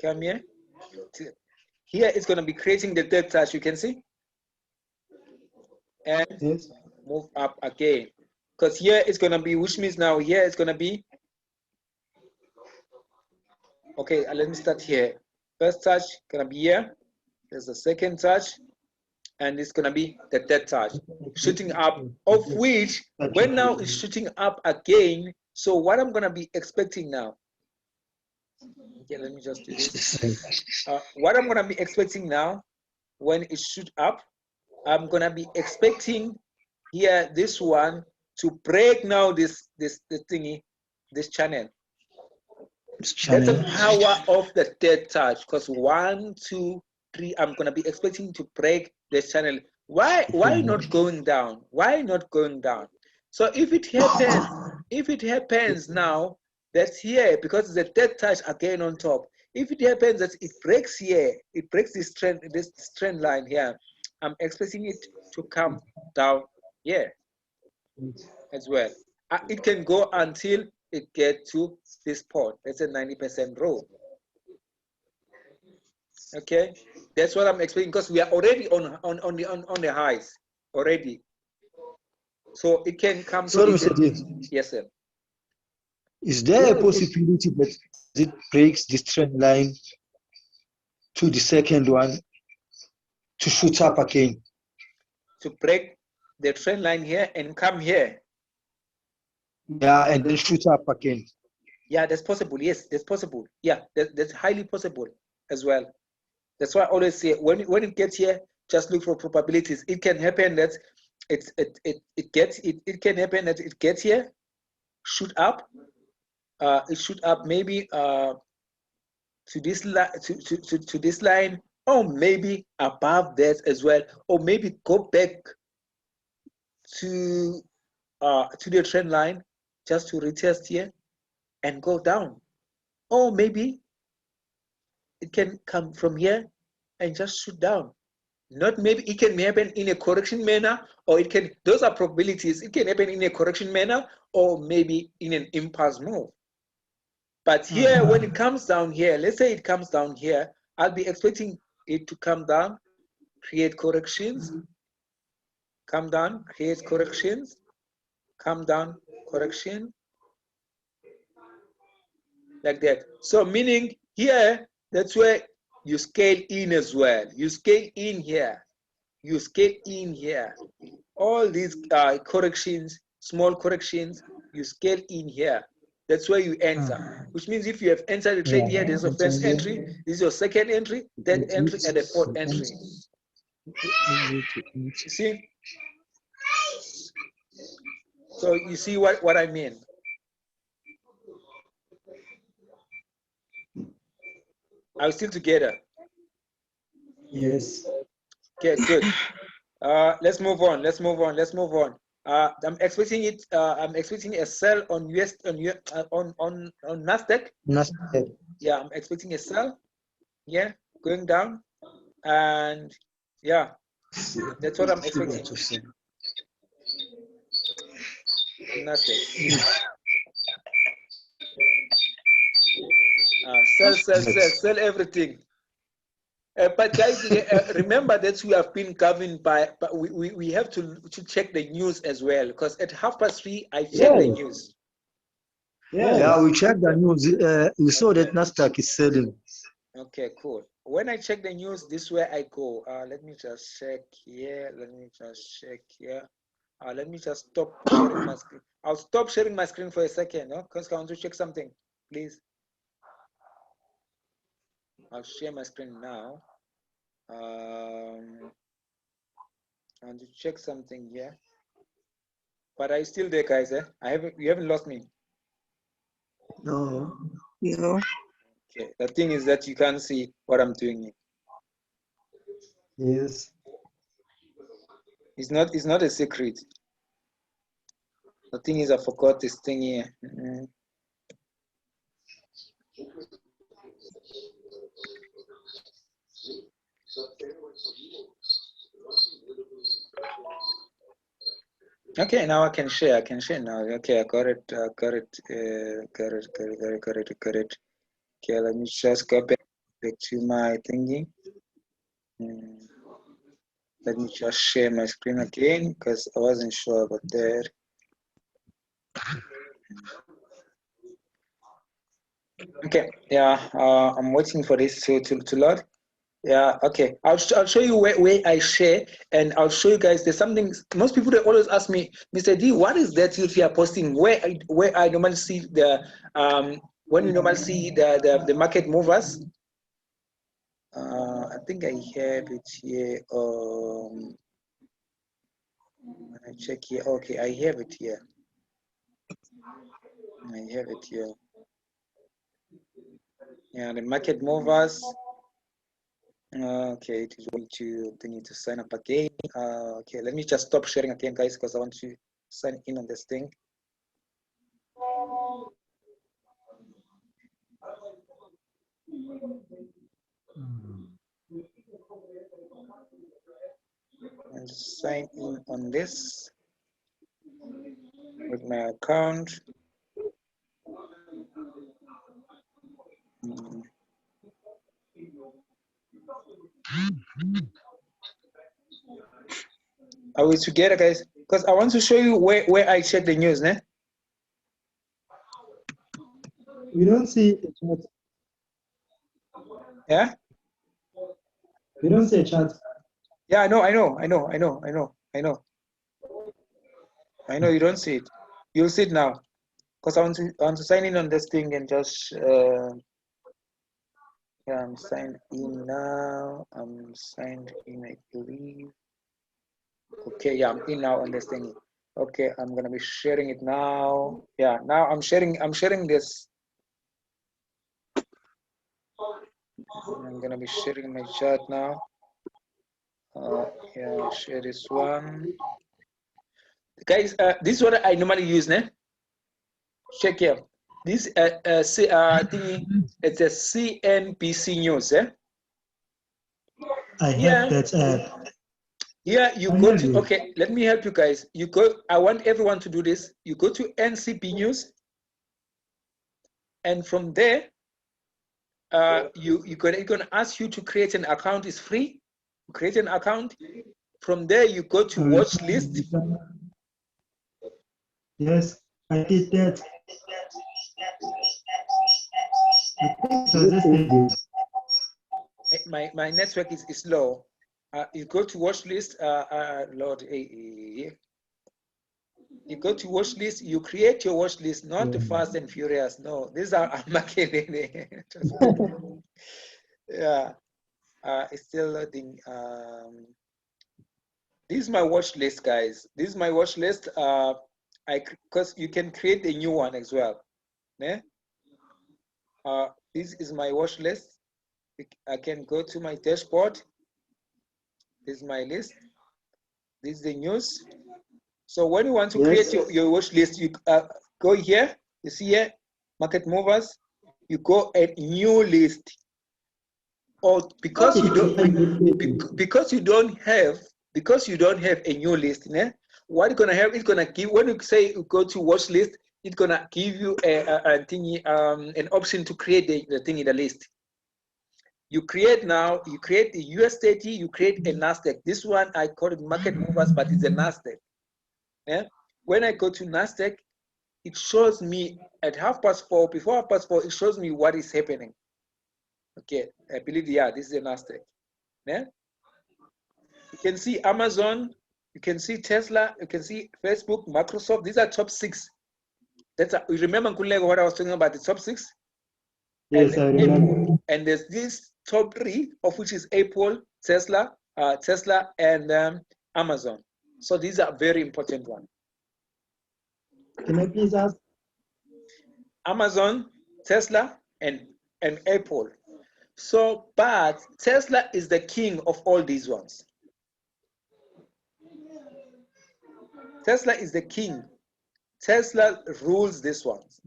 come here. Here it's going to be creating the dead touch, you can see. And yes, move up again. Because here it's going to be, which means now here it's going to be, okay, let me start here. First touch going to be here. There's the second touch. And it's going to be the third touch. Shooting up, of which, when now it's shooting up again. So what I'm going to be expecting now. Okay, let me just do this. What I'm going to be expecting now, when it shoot up, I'm going to be expecting here, this one, to break now this thingy, this channel. That's the power of the third touch. Because 1, 2, 3, I'm gonna be expecting to break this channel. Why not going down? Why not going down? So if it happens now, that's here because it's a third touch again on top. If it happens that it breaks here, it breaks this trend line here, I'm expecting it to come down here as well. It can go until it gets to this point. That's a 90% row. Okay, that's what I'm expecting because we are already on the highs already. So it can come to yes, sir. Is there a possibility that it breaks this trend line to the second one to shoot up again? To break the trend line here and come here. Yeah, and then shoot up again. Yeah, that's possible. Yes, that's possible. Yeah, that's highly possible as well. That's why I always say when it gets here, just look for probabilities. It can happen that it can happen that it gets here, shoot up, it shoot up maybe to this line, to this line, or maybe above that as well, or maybe go back to the trend line just to retest here and go down, or maybe it can come from here and just shoot down. Not maybe, it can happen in a correction manner, or it can, those are probabilities. It can happen in a correction manner, or maybe in an impulse move. But here, when it comes down here, let's say it comes down here, I'll be expecting it to come down, create corrections, come down, create corrections, come down, correction, like that. So meaning here, that's where you scale in as well. You scale in here. You scale in here. All these corrections, small corrections, you scale in here. That's where you enter. Which means if you have entered the trade here, there's a first entry, this is your second entry, third entry, and a fourth entry. You see? So you see what I mean? Are we still together? Yes. Okay, good. Let's move on. Let's move on. Let's move on. I'm expecting it. I'm expecting a sell on US on Nasdaq. Nasdaq. Yeah, I'm expecting a sell. Yeah, going down, and yeah, that's what I'm expecting. Nasdaq. Sell everything. But guys, remember that we have been governed by, but we have to check the news as well, because at 3:30 I check the news. Yeah, we checked the news. We saw that Nasdaq is selling. Okay, cool. When I check the news, this is where I go. Let me just check here. Let me just check here. Let me just stop sharing my screen. I'll stop sharing my screen for a second, because I want to check something, please. I'll share my screen now. I want to check something here. But are you still there, guys? You haven't lost me. No. No. Okay. The thing is that you can't see what I'm doing here. Yes. It's not a secret. The thing is, I forgot this thing here. Okay, now I can share. I can share now. Okay, I got it. Got it. Okay, let me just go back to my thingy. Let me just share my screen again, because I wasn't sure about that. Okay, yeah, I'm waiting for this to load. Yeah, okay. I'll show you where I share, and I'll show you guys. There's something. Most people, they always ask me, Mr. D, what is that if you are posting? Where I normally see the when you normally see the market movers. I think I have it here. When I check here, okay, I have it here. I have it here. Yeah, the market movers. Okay, it is going to need to sign up again. Okay, let me just stop sharing again, guys, because I want to sign in on this thing. And sign in on this with my account. Are we together, guys? Because I want to show you where I check the news, né? We don't see a chart. Yeah? We don't see a chart. Yeah, I know you don't see it. You'll see it now. Because I want to sign in on this thing and just Yeah, I'm signed in now. I'm signed in, I believe. Okay, yeah, I'm in now on this thing. Okay, I'm gonna be sharing it now. Yeah, now I'm sharing this. I'm gonna be sharing my chart now. Yeah, share this one. Guys, this is what I normally use, né? Check here. This thingy, it's a CNBC news, eh? I have that app. Yeah, you go to, okay, let me help you guys. You go, I want everyone to do this. You go to NCP News, and from there, you're gonna ask you to create an account. It's free. Create an account. From there, you go to watch list. Yes, I did that. I think so. Yesterday. My network is slow. You go to watch list. Lord, you go to watch list. You create your watch list, not the Fast and Furious. No, these are marketing. Yeah, it's still loading. This is my watch list, guys. This is my watch list. Because you can create a new one as well. Yeah. This is my watch list. I can go to my dashboard. This is my list. This is the news. So when you want to create your watch list, you go here. You see here, market movers. You go a new list. Or because you don't have a new list, né? What it's gonna have, it's gonna give, when you say you go to watch list, it's gonna give you a thingy, an option to create the thing in the list. You create now, you create the US30, you create a Nasdaq. This one I call it market movers, but it's a Nasdaq. Yeah? When I go to Nasdaq, it shows me at 4:30, before 4:30, it shows me what is happening. Okay, I believe, yeah, this is a Nasdaq. Yeah? You can see Amazon, you can see Tesla, you can see Facebook, Microsoft. These are top 6. You remember what I was talking about, the top 6? Yes, and I remember. Apple. And there's this top 3, of which is Apple, Tesla, and Amazon. So these are very important ones. Can I please ask? Amazon, Tesla, and Apple. So, but Tesla is the king of all these ones. Tesla is the king. Tesla rules these ones,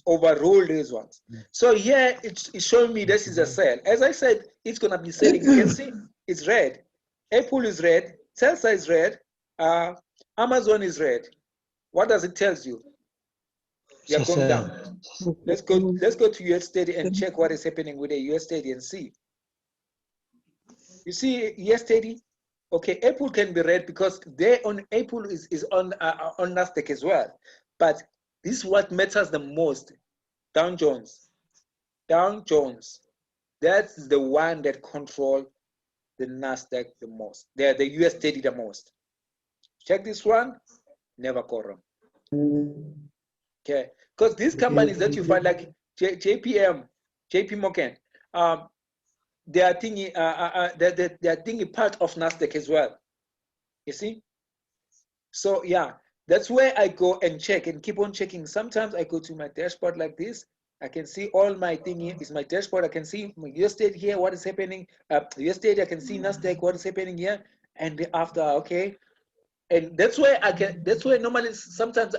overrule these ones. So here it's showing me this is a sell. As I said, it's gonna be selling. You can see it's red. Apple is red. Tesla is red. Amazon is red. What does it tell you? You're going down. Let's go to US30 and check what is happening with the US30 and see. You see US30? Okay, Apple can be red because Apple is on Nasdaq as well. But this is what matters the most. Dow Jones. That's the one that controls the Nasdaq the most. They're the US30 the most. Check this one. Never go wrong. Okay, because these companies that you find like JP Morgan, they are thinking part of Nasdaq as well. You see? So yeah, that's where I go and check and keep on checking. Sometimes I go to my dashboard like this. I can see all my thing here is my dashboard. I can see my US30 here, what is happening. US30, I can see Nasdaq, what is happening here. And after, okay. And that's where normally sometimes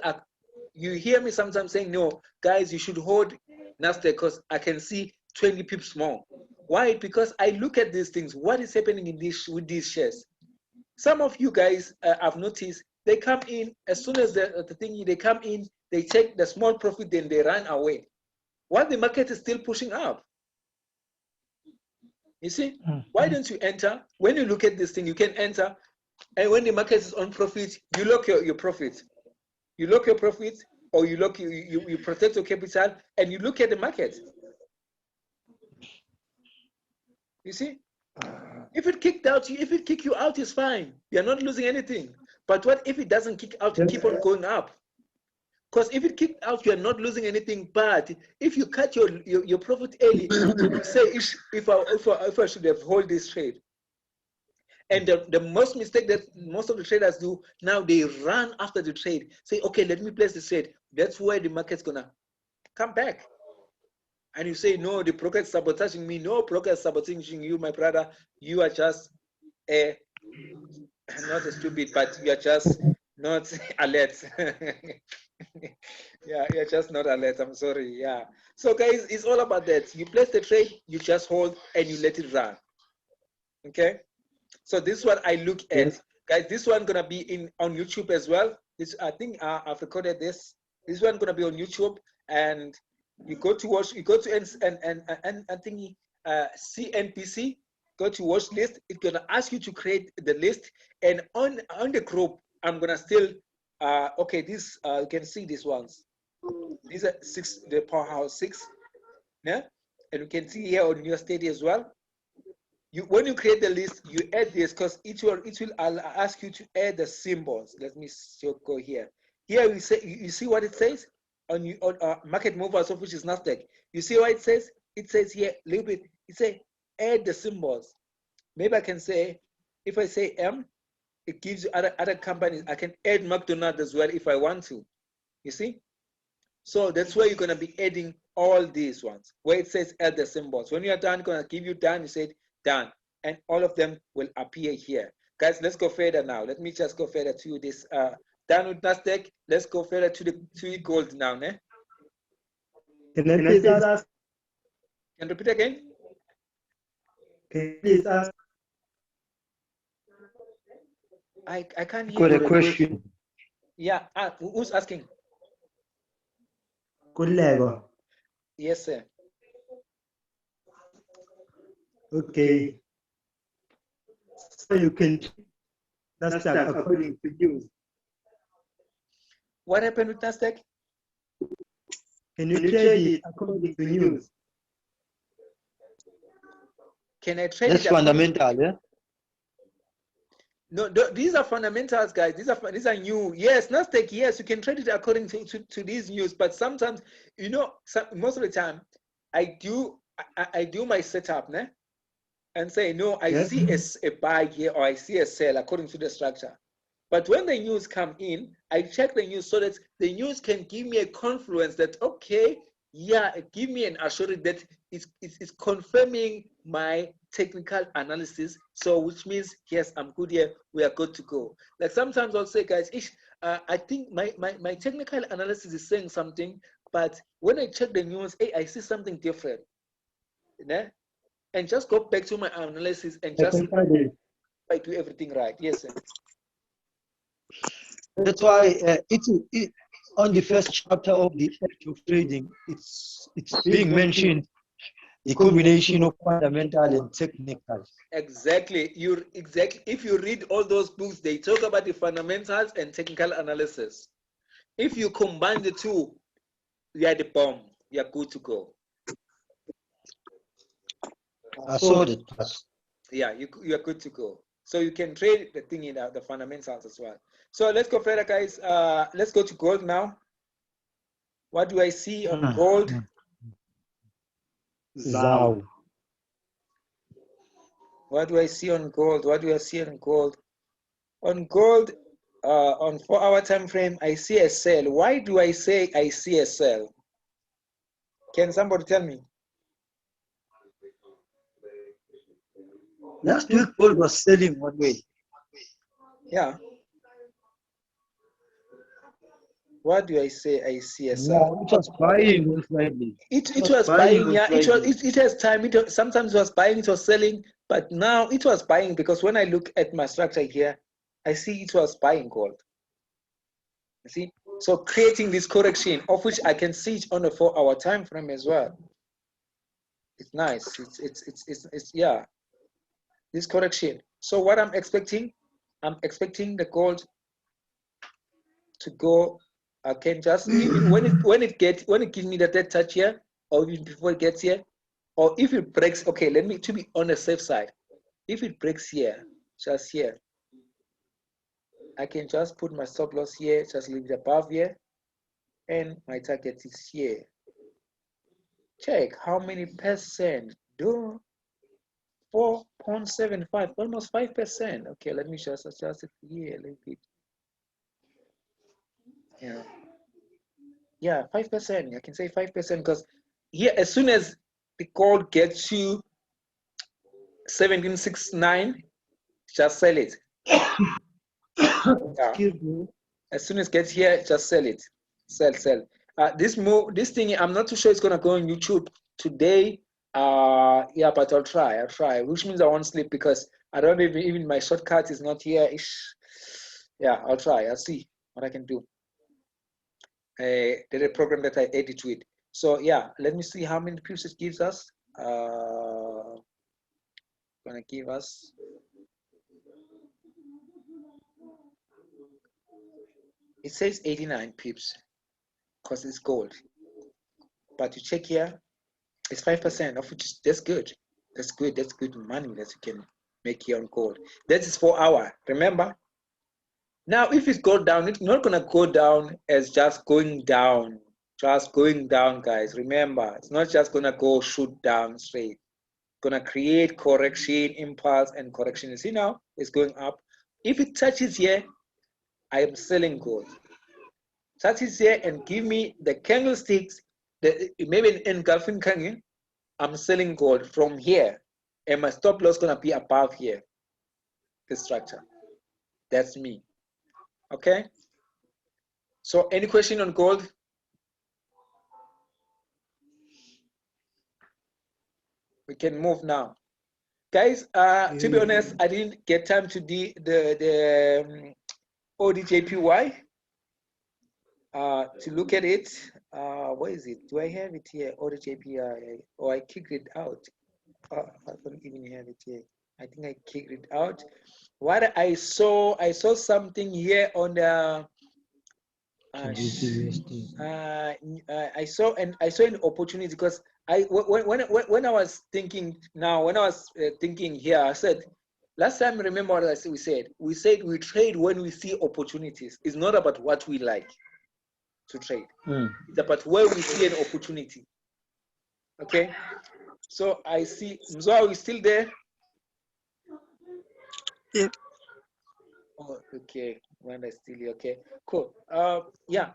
you hear me sometimes saying, no, guys, you should hold Nasdaq because I can see 20 pips more. Why? Because I look at these things. What is happening with these shares? Some of you guys, I've noticed, they come in as soon as they come in, they take the small profit, then they run away. While the market is still pushing up. You see? Why don't you enter? When you look at this thing, you can enter. And when the market is on profit, you lock your profit. You lock your profit, or you protect your capital, and you look at the market. You see? If it kicked you out, it's fine. You're not losing anything. But what if it doesn't kick out and keep on going up? Because if it kicked out, you are not losing anything. But if you cut your profit early, you say if I should have hold this trade. And the most mistake that most of the traders do now, they run after the trade. Say, okay, let me place the trade. That's where the market's gonna come back. And you say, no, the broker is sabotaging me. No, broker is sabotaging you, my brother. You are just not a stupid, but you are just not alert. Yeah, you're just not alert. I'm sorry. Yeah. So guys, it's all about that. You place the trade, you just hold and you let it run. Okay. So this is what I look at. Yes. Guys, this one gonna be on YouTube as well. This, I think I've recorded this. This one gonna be on YouTube, and you go to watch. You go to and I think CNPC. Go to watch list. It's gonna ask you to create the list, and on the group, I'm gonna still okay. This you can see these ones. These are the powerhouse 6. Yeah, and you can see here on your study as well. When you create the list, you add this because it will ask you to add the symbols. Let me go here. Here we say you see what it says on market movers, of which is Nasdaq. You see what it says? It says here a little bit. It says add the symbols. Maybe I can say, if I say M, it gives you other companies. I can add McDonald's as well if I want to. You see? So that's where you're gonna be adding all these ones where it says add the symbols. When you are done, gonna give you done. You said done, and all of them will appear here. Guys, let's go further now. Let me just go further to this done with Nasdaq. Let's go further to the gold now. Ne? Can I please ask? Can you repeat again? Can you please ask? I can't hear Got you. a question. Yeah, who's asking? Collego. Yes, sir. Okay. So you can Nasdaq according to you. What happened with Nasdaq? Can you trade it according to news? Can I trade That's it? fundamental, yeah? No, these are fundamentals, guys. These are new. Yes, Nasdaq. Yes, you can trade it according to these news. But sometimes, you know, most of the time, I do my setup, ne? And say no. I Yes. see a buy here or I see a sell according to the structure. But when the news come in, I check the news so that the news can give me a confluence that okay, yeah, give me an assurance that it's confirming my technical analysis. So which means yes, I'm good here. We are good to go. Like sometimes I'll say, guys, I think my technical analysis is saying something, but when I check the news, hey, I see something different. Yeah? And just go back to my analysis and just I do everything right. Yes, sir. That's why it on the first chapter of the Act of Trading, it's being mentioned the combination of fundamental and technical. Exactly. If you read all those books, they talk about the fundamentals and technical analysis. If you combine the two, you are the bomb. You are good to go. I saw that part. Yeah, you are good to go. So you can trade the thing in the fundamentals as well. So let's go further, guys. Let's go to gold now. What do I see on gold? Zao. What do I see on gold? What do I see on gold? On gold, on 4-hour time frame, I see a sell. Why do I say I see a sell? Can somebody tell me? Last week, gold was selling one way. Yeah. What do I say? I see a sell. No, it was buying on Friday. It was buying. Yeah, it was. It has time. Sometimes it was buying. It was selling. But now it was buying because when I look at my structure here, I see it was buying gold. You see, so creating this correction, of which I can see it on a 4-hour time frame as well. It's nice. It's yeah. This correction. So what I'm expecting the gold to go. I can just even when it gives me the dead touch here, or even before it gets here, or if it breaks. Okay, let me to be on the safe side. If it breaks here, just here, I can just put my stop loss here, just leave it above here, and my target is here. Check how many percent. Do 4.75, almost 5%. Okay, let me just adjust it here a little bit. Yeah, 5%. I can say 5% because here, as soon as the call gets to 1769, just sell it. Yeah. As soon as it gets here, just sell it. Sell. This thing, I'm not too sure it's gonna go on YouTube today. Yeah, but I'll try, which means I won't sleep because I don't even my shortcut is not here. Yeah, I'll try. I'll see what I can do. There's a program that I added to it. So yeah, let me see how many pips it gives us. Gonna give us. It says 89 pips because it's gold. But you check here, it's 5%, of which that's good. That's good. That's good money that you can make here on gold. That is 4 hour. Remember? Now, if it goes down, it's not gonna go down as just going down. Just going down, guys. Remember, it's not just gonna go shoot down straight. It's gonna create correction, impulse, and correction. You see now, it's going up. If it touches here, I am selling gold. Touches here and give me the candlesticks, maybe an engulfing candle. I'm selling gold from here, and my stop loss gonna be above here. The structure. That's me. Okay. So, any question on gold? We can move now, guys. To be honest, I didn't get time to do the ODJPY to look at it. Where is it? Do I have it here? ODJPY, or I kicked it out. I don't even have it here. I think I kicked it out. What I saw something here on the. I saw an opportunity because when I was thinking now, when I was thinking here, I said last time. Remember what I said? We said we trade when we see opportunities. It's not about what we like to trade. It's about where we see an opportunity. Okay. So I see. So are we still there? Yep. Oh, okay. When I still here. Okay. Cool. Yeah.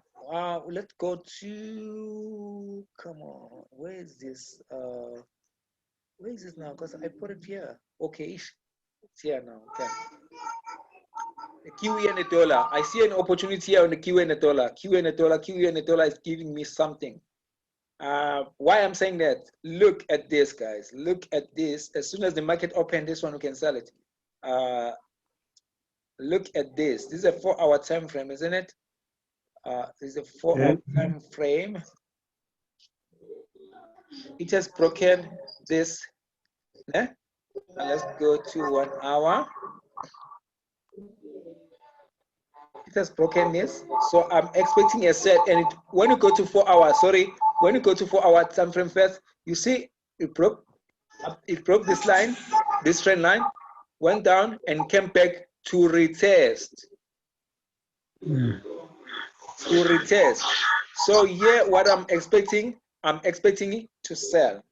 Let's go to. Come on. Where is this? Where is this now? Because I put it here. Okay. It's here now. Okay. The Kiwi and the dollar. I see an opportunity here on the Kiwi and the dollar. Kiwi and the dollar. Kiwi and the dollar is giving me something. Why I'm saying that? Look at this, guys. Look at this. As soon as the market open, this one we can sell it. Look at this. This is a 4 hour time frame, isn't it? This is a 4 hour time frame. It has broken this. Let's go to 1 hour. It has broken this. So I'm expecting a set. And when you go to 4 hours, when you go to 4 hour time frame first, you see it broke this line, this trend line, went down and came back to retest. To retest. So here, what I'm expecting it to sell.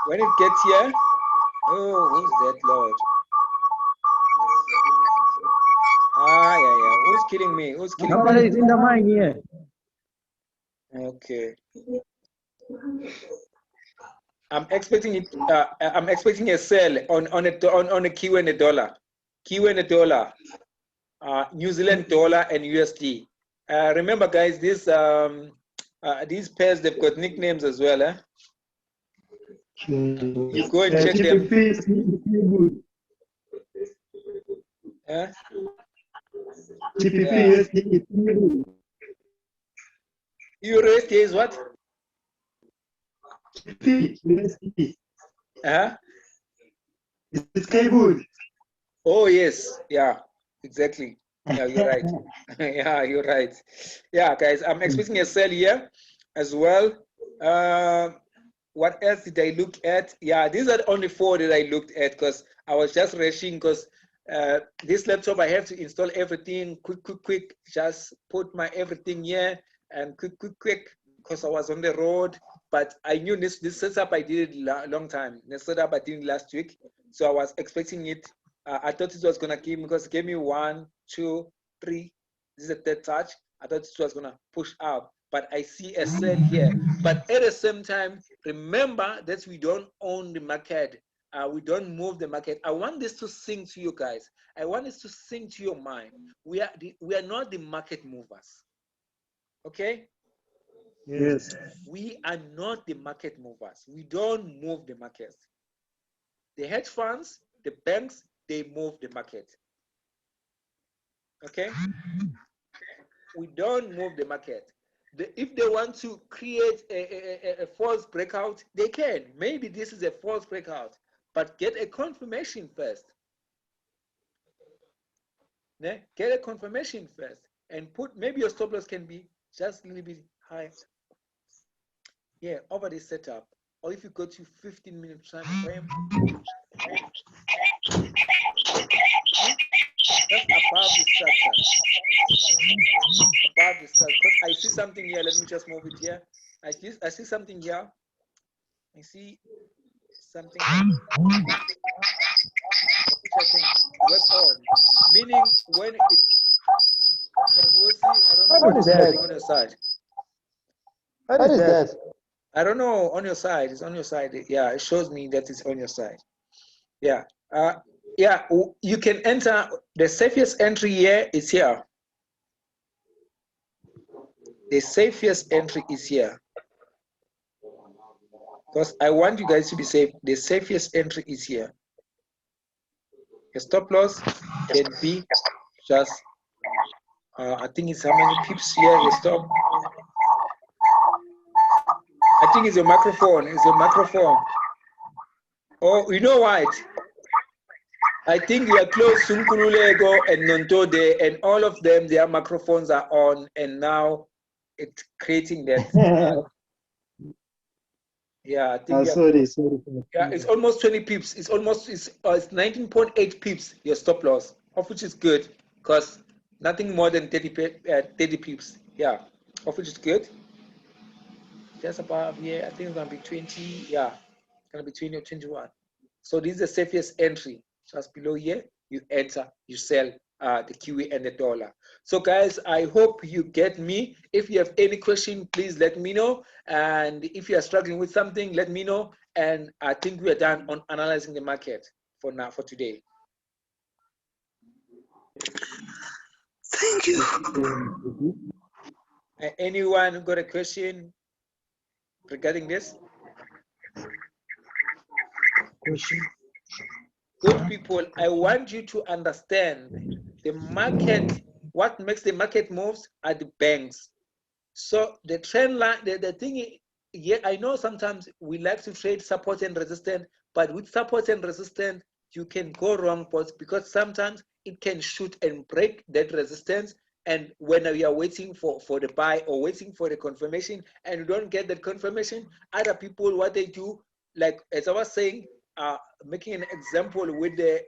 When it gets here, oh, who's that Lord? Yeah. Who's killing me? Who's killing me? Somebody is in the mine here. Okay. I'm expecting it. I'm expecting a sell on a Kiwi and a dollar. Kiwi and a dollar. New Zealand dollar and USD. Remember, guys, these pairs, they've got nicknames as well. You go and check them. USD is what? It's good. Oh yes, yeah, exactly. Yeah, you're right. Yeah, you're right. Yeah, guys, I'm expecting a sell here as well. What else did I look at? Yeah, these are the only 4 that I looked at because I was just rushing because This laptop, I have to install everything quick. Just put my everything here and quick, because I was on the road. But I knew this setup I did it long time. The setup I did last week, so I was expecting it. I thought it was gonna give me, because it gave me 1, 2, 3. This is a third touch. I thought it was gonna push up, but I see a sell here. But at the same time, remember that we don't own the market. We don't move the market. I want this to sink to you guys. I want this to sink to your mind. We are not the market movers. Okay? Yes. We are not the market movers. We don't move the market. The hedge funds, the banks, they move the market. Okay? We don't move the market. If they want to create a false breakout, they can. Maybe this is a false breakout, but get a confirmation first. Get a confirmation first, and put, maybe your stop loss can be just a little bit higher. Yeah, over the setup. Or if you go to 15-minute time frame, just above the structure. Above the structure. Because I see something here. Let me just move it here. I see something here. I see something which I can work on. Meaning when it, we'll see, I don't know What is that? on your side. What is that? I don't know on your side. It's on your side. Yeah, it shows me that it's on your side. Yeah. Yeah, you can enter. The safest entry here is here. The safest entry is here. Because I want you guys to be safe. The safest entry is here. The stop loss can be just, I think it's how many pips here, the stop. I think it's a microphone. It's a microphone. Oh, you know what? I think we are close to Nkululego and Nontode, and all of them, their microphones are on, and now it's creating that. Yeah, I think. Sorry. Yeah, it's almost 20 pips. It's 19.8 pips, your stop loss, of which is good, because nothing more than 30 pips. Yeah, of which is good. Just above here, I think it's gonna be 20. Yeah, it's gonna be 20 or 21. So this is the safest entry. Just below here, you enter, you sell the kiwi and the dollar. So guys, I hope you get me. If you have any question, please let me know. And if you are struggling with something, let me know. And I think we are done on analyzing the market for now, for today. Thank you. Anyone got a question regarding this? Question. Good people, I want you to understand the market. What makes the market moves are the banks. So the trend line, the thing, yeah, I know sometimes we like to trade support and resistance, but with support and resistance, you can go wrong, because sometimes it can shoot and break that resistance. And when we are waiting for the buy or waiting for the confirmation, and you don't get that confirmation, other people, what they do, like as I was saying, making an example with the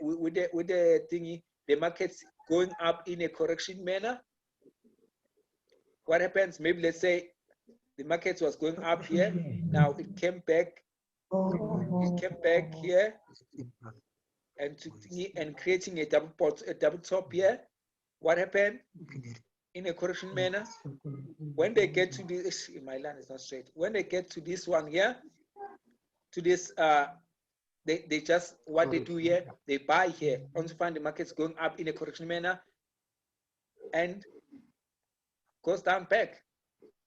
thingy, the market's going up in a correction manner. What happens? Maybe let's say the market was going up here. Now it came back. It came back here, and creating a double top here. What happened? In a correction manner, when they get to this, my line is not straight. When they get to this one here, to this, they just, what they do here, they buy here. Once you find the market's going up in a correction manner, and goes down back.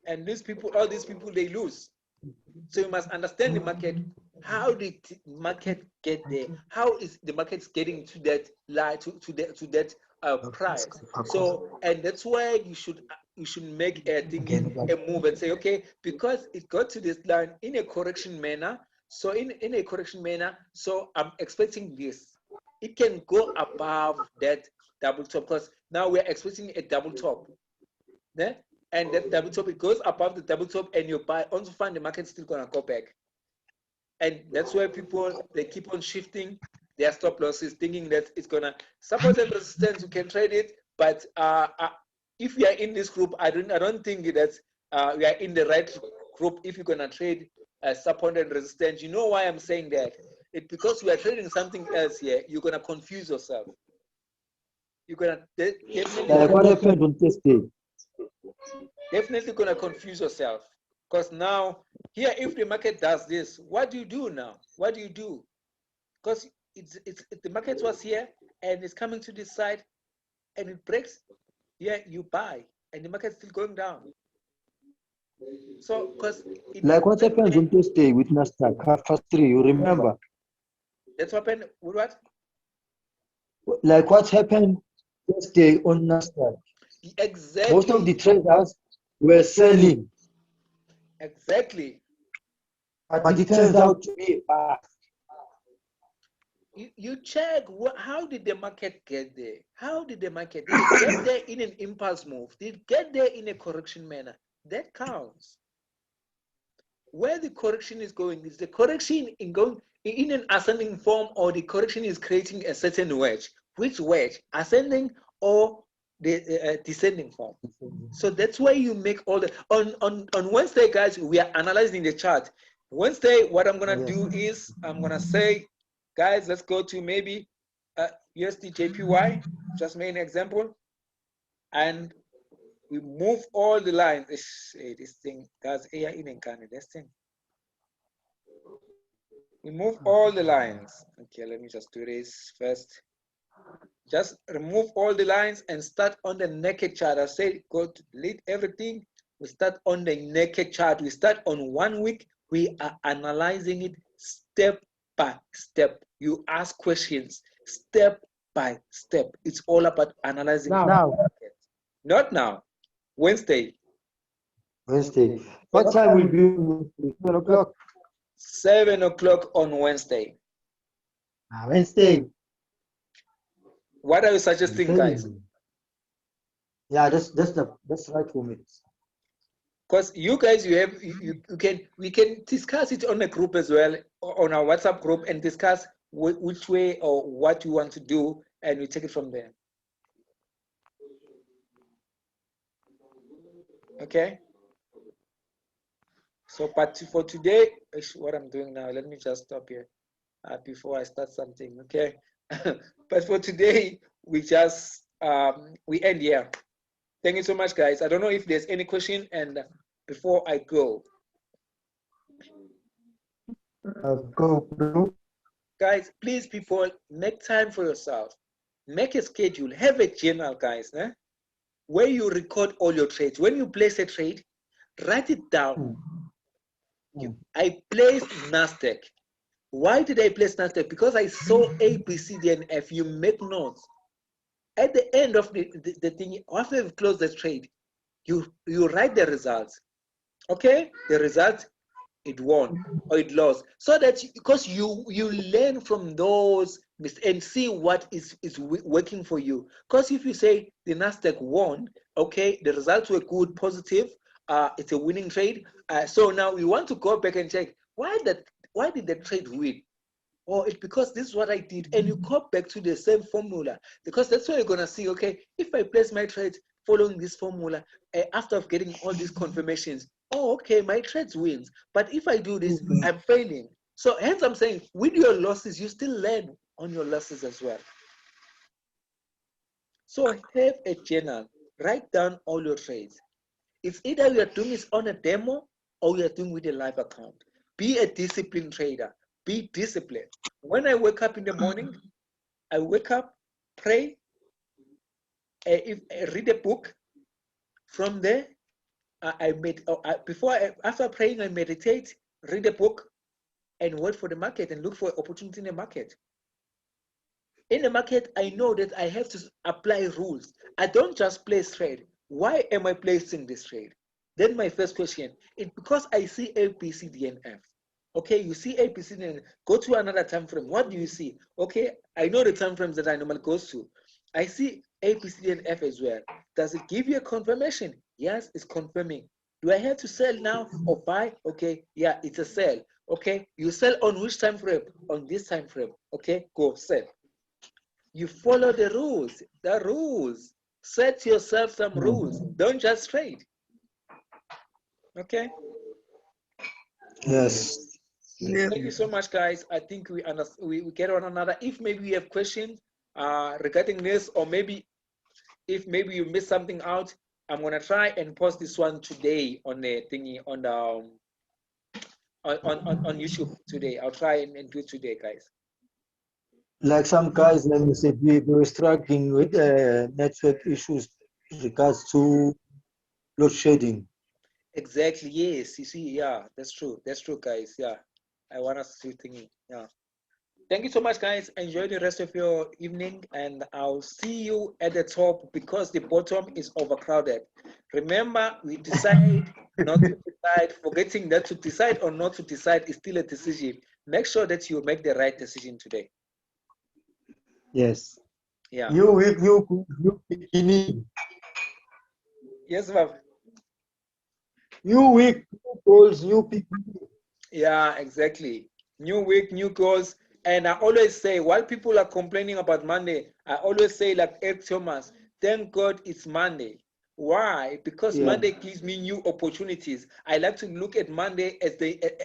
And these people, all these people, they lose. So you must understand the market. How did the market get there? How is the market getting to that line, to that price? So, and that's why you should make a move and say, okay, because it got to this line in a correction manner. So in a correction manner, so I'm expecting this. It can go above that double top, because now we're expecting a double top. Yeah? And that double top, it goes above the double top, and you buy, once you find the market still gonna go back. And that's why people, they keep on shifting their stop losses, thinking that it's gonna support and resistance. You can trade it, but if we are in this group, I don't think that we are in the right group. If you're gonna trade support and resistance, you know why I'm saying that? It's because we are trading something else here. You're gonna confuse yourself. You're gonna definitely. Like what happened on Thursday? Definitely gonna confuse yourself, because now here, if the market does this, what do you do now? What do you do? Because it's the market was here and it's coming to this side and it breaks, yeah, you buy and the market's still going down. So because Like what happened on Thursday with Nasdaq, 3:30, you remember? That's what happened with what? Like what happened Thursday on Nasdaq? Exactly. Most of the traders were selling. Exactly. But it turns out to be bad. You check how did the market get there? How did the market get there in an impulse move? Did it get there in a correction manner? That counts. Where the correction is going, is the correction going in an ascending form, or the correction is creating a certain wedge? Which wedge? Ascending or the descending form? So that's why you make all the on Wednesday, guys, we are analyzing the chart. Wednesday, what I'm gonna do is I'm gonna say, guys, let's go to maybe USD JPY, just made an example, and we move all the lines. This thing, guys, this thing. We move all the lines. Okay, let me just do this first. Just remove all the lines and start on the naked chart. I said go to delete everything. We start on the naked chart. We start on 1 week. We are analyzing it step by step. You ask questions step by step. It's all about analyzing. Now. Not now. Wednesday. Wednesday. What time will be? 7 o'clock. 7 o'clock on Wednesday. Wednesday. What are you suggesting, guys? Yeah, that's right for me. Because you guys, we can discuss it on a group as well, on our WhatsApp group, and discuss which way or what you want to do, and we take it from there. Okay. So, but for today, what I'm doing now, let me just stop here before I start something. Okay. But for today, we just we end here. Thank you so much, guys. I don't know if there's any question, and before I go, guys, please, people, make time for yourself. Make a schedule. Have a journal, guys, where you record all your trades. When you place a trade, write it down. I placed Nasdaq. Why did I place Nasdaq? Because I saw A, B, C, D, and F. You make notes. At the end of the thing, after you've closed the trade, you write the results. Okay, the results, it won or it lost, so that because you learn from those and see what is working for you. Because if you say the Nasdaq won, okay, the results were good, positive, it's a winning trade. So now we want to go back and check why did the trade win? Or it's because this is what I did, and you go back to the same formula, because that's why you're gonna see, okay, if I place my trades following this formula, after getting all these confirmations, oh, okay, my trades wins. But if I do this, I'm failing. So hence I'm saying, with your losses, you still learn on your losses as well. So have a journal, write down all your trades. It's either you are doing this on a demo or you are doing with a live account. Be a disciplined trader. Be disciplined. When I wake up in the morning, I wake up, pray, read a book. From there, after praying, I meditate, read a book, and wait for the market and look for opportunity in the market. In the market, I know that I have to apply rules. I don't just place trade. Why am I placing this trade? Then my first question is because I see A, B, C, D, and F. Okay, you see A, B, C, D, and F. Go to another time frame. What do you see? Okay, I know the time frames that I normally go to. I see A, B, C, D, and F as well. Does it give you a confirmation? Yes, it's confirming. Do I have to sell now or buy? Okay, yeah, it's a sell. Okay, you sell on which time frame? On this time frame. Okay, go sell. You follow the rules. The rules. Set yourself some rules. Don't just trade. Okay. Yes. Yeah. Thank you so much, guys. I think we get on another. If maybe we have questions regarding this, or maybe if maybe you missed something out, I'm gonna try and post this one today on the thingy on the on YouTube today. I'll try and do it today, guys. Like some guys, let me say, they were struggling with network issues regards to load shedding. Exactly. Yes. You see. Yeah. That's true. That's true, guys. Yeah. I want us to thingy. Yeah. Thank you so much, guys. Enjoy the rest of your evening, and I'll see you at the top because the bottom is overcrowded. Remember, we decide not to decide. Forgetting that to decide or not to decide is still a decision. Make sure that you make the right decision today. Yes. Yeah. New week, new beginning. Yes, ma'am. New week, new goals, new people. Yeah, exactly. New week, new goals. And I always say, while people are complaining about Monday, I always say, like Eric Thomas, thank God it's Monday. Why? Because Yeah. Monday gives me new opportunities. I like to look at Monday as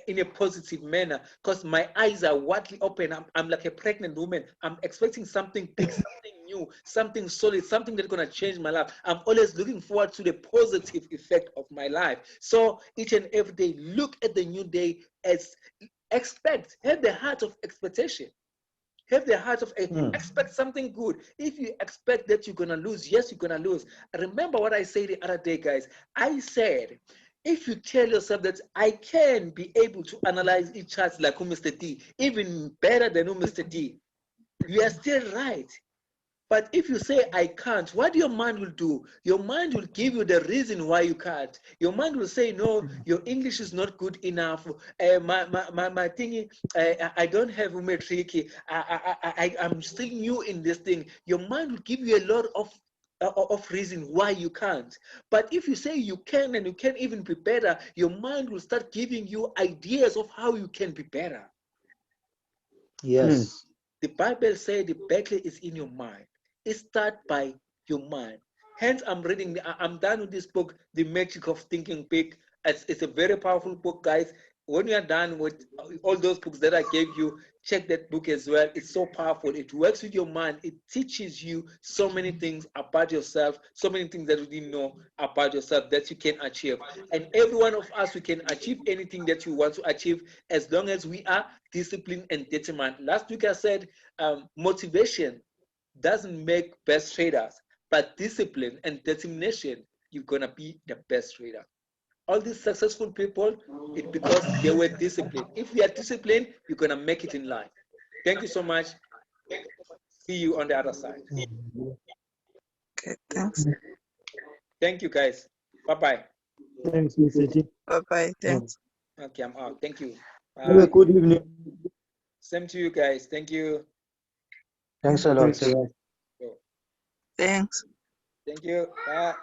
in a positive manner because my eyes are widely open. I'm like a pregnant woman. I'm expecting something big, something new, something solid, something that's going to change my life. I'm always looking forward to the positive effect of my life. So each and every day, look at the new day as expect, have the heart of expectation. Have the heart of expect something good. If you expect that you're gonna lose, yes, you're gonna lose. Remember what I said the other day, guys. I said, if you tell yourself that I can be able to analyze each chart like Mr. D, even better than Mr. D, you are still right. But if you say I can't, what your mind will do? Your mind will give you the reason why you can't. Your mind will say, no, your English is not good enough. My thingy, I don't have a metric. I'm still new in this thing. Your mind will give you a lot of reason why you can't. But if you say you can and you can even be better, your mind will start giving you ideas of how you can be better. Yes. The Bible says the battle is in your mind. It starts by your mind. Hence, I'm done with this book, The Magic of Thinking Big. It's a very powerful book, guys. When you are done with all those books that I gave you, check that book as well. It's so powerful. It works with your mind. It teaches you so many things about yourself, so many things that you didn't know about yourself that you can achieve. And every one of us, we can achieve anything that you want to achieve as long as we are disciplined and determined. Last week I said motivation doesn't make best traders, but discipline and determination, you're gonna be the best trader. All these successful people, it's because they were disciplined. If we are disciplined, you're gonna make it in life. Thank you so much. See you on the other side. Okay, thanks. Thank you, guys. Bye-bye. Thanks, Mr. G. Bye-bye. Thanks. Okay, I'm out. Thank you. Have a good evening. Same to you guys. Thank you. Thanks a lot. Thanks a lot. Thanks. Thank you. Bye.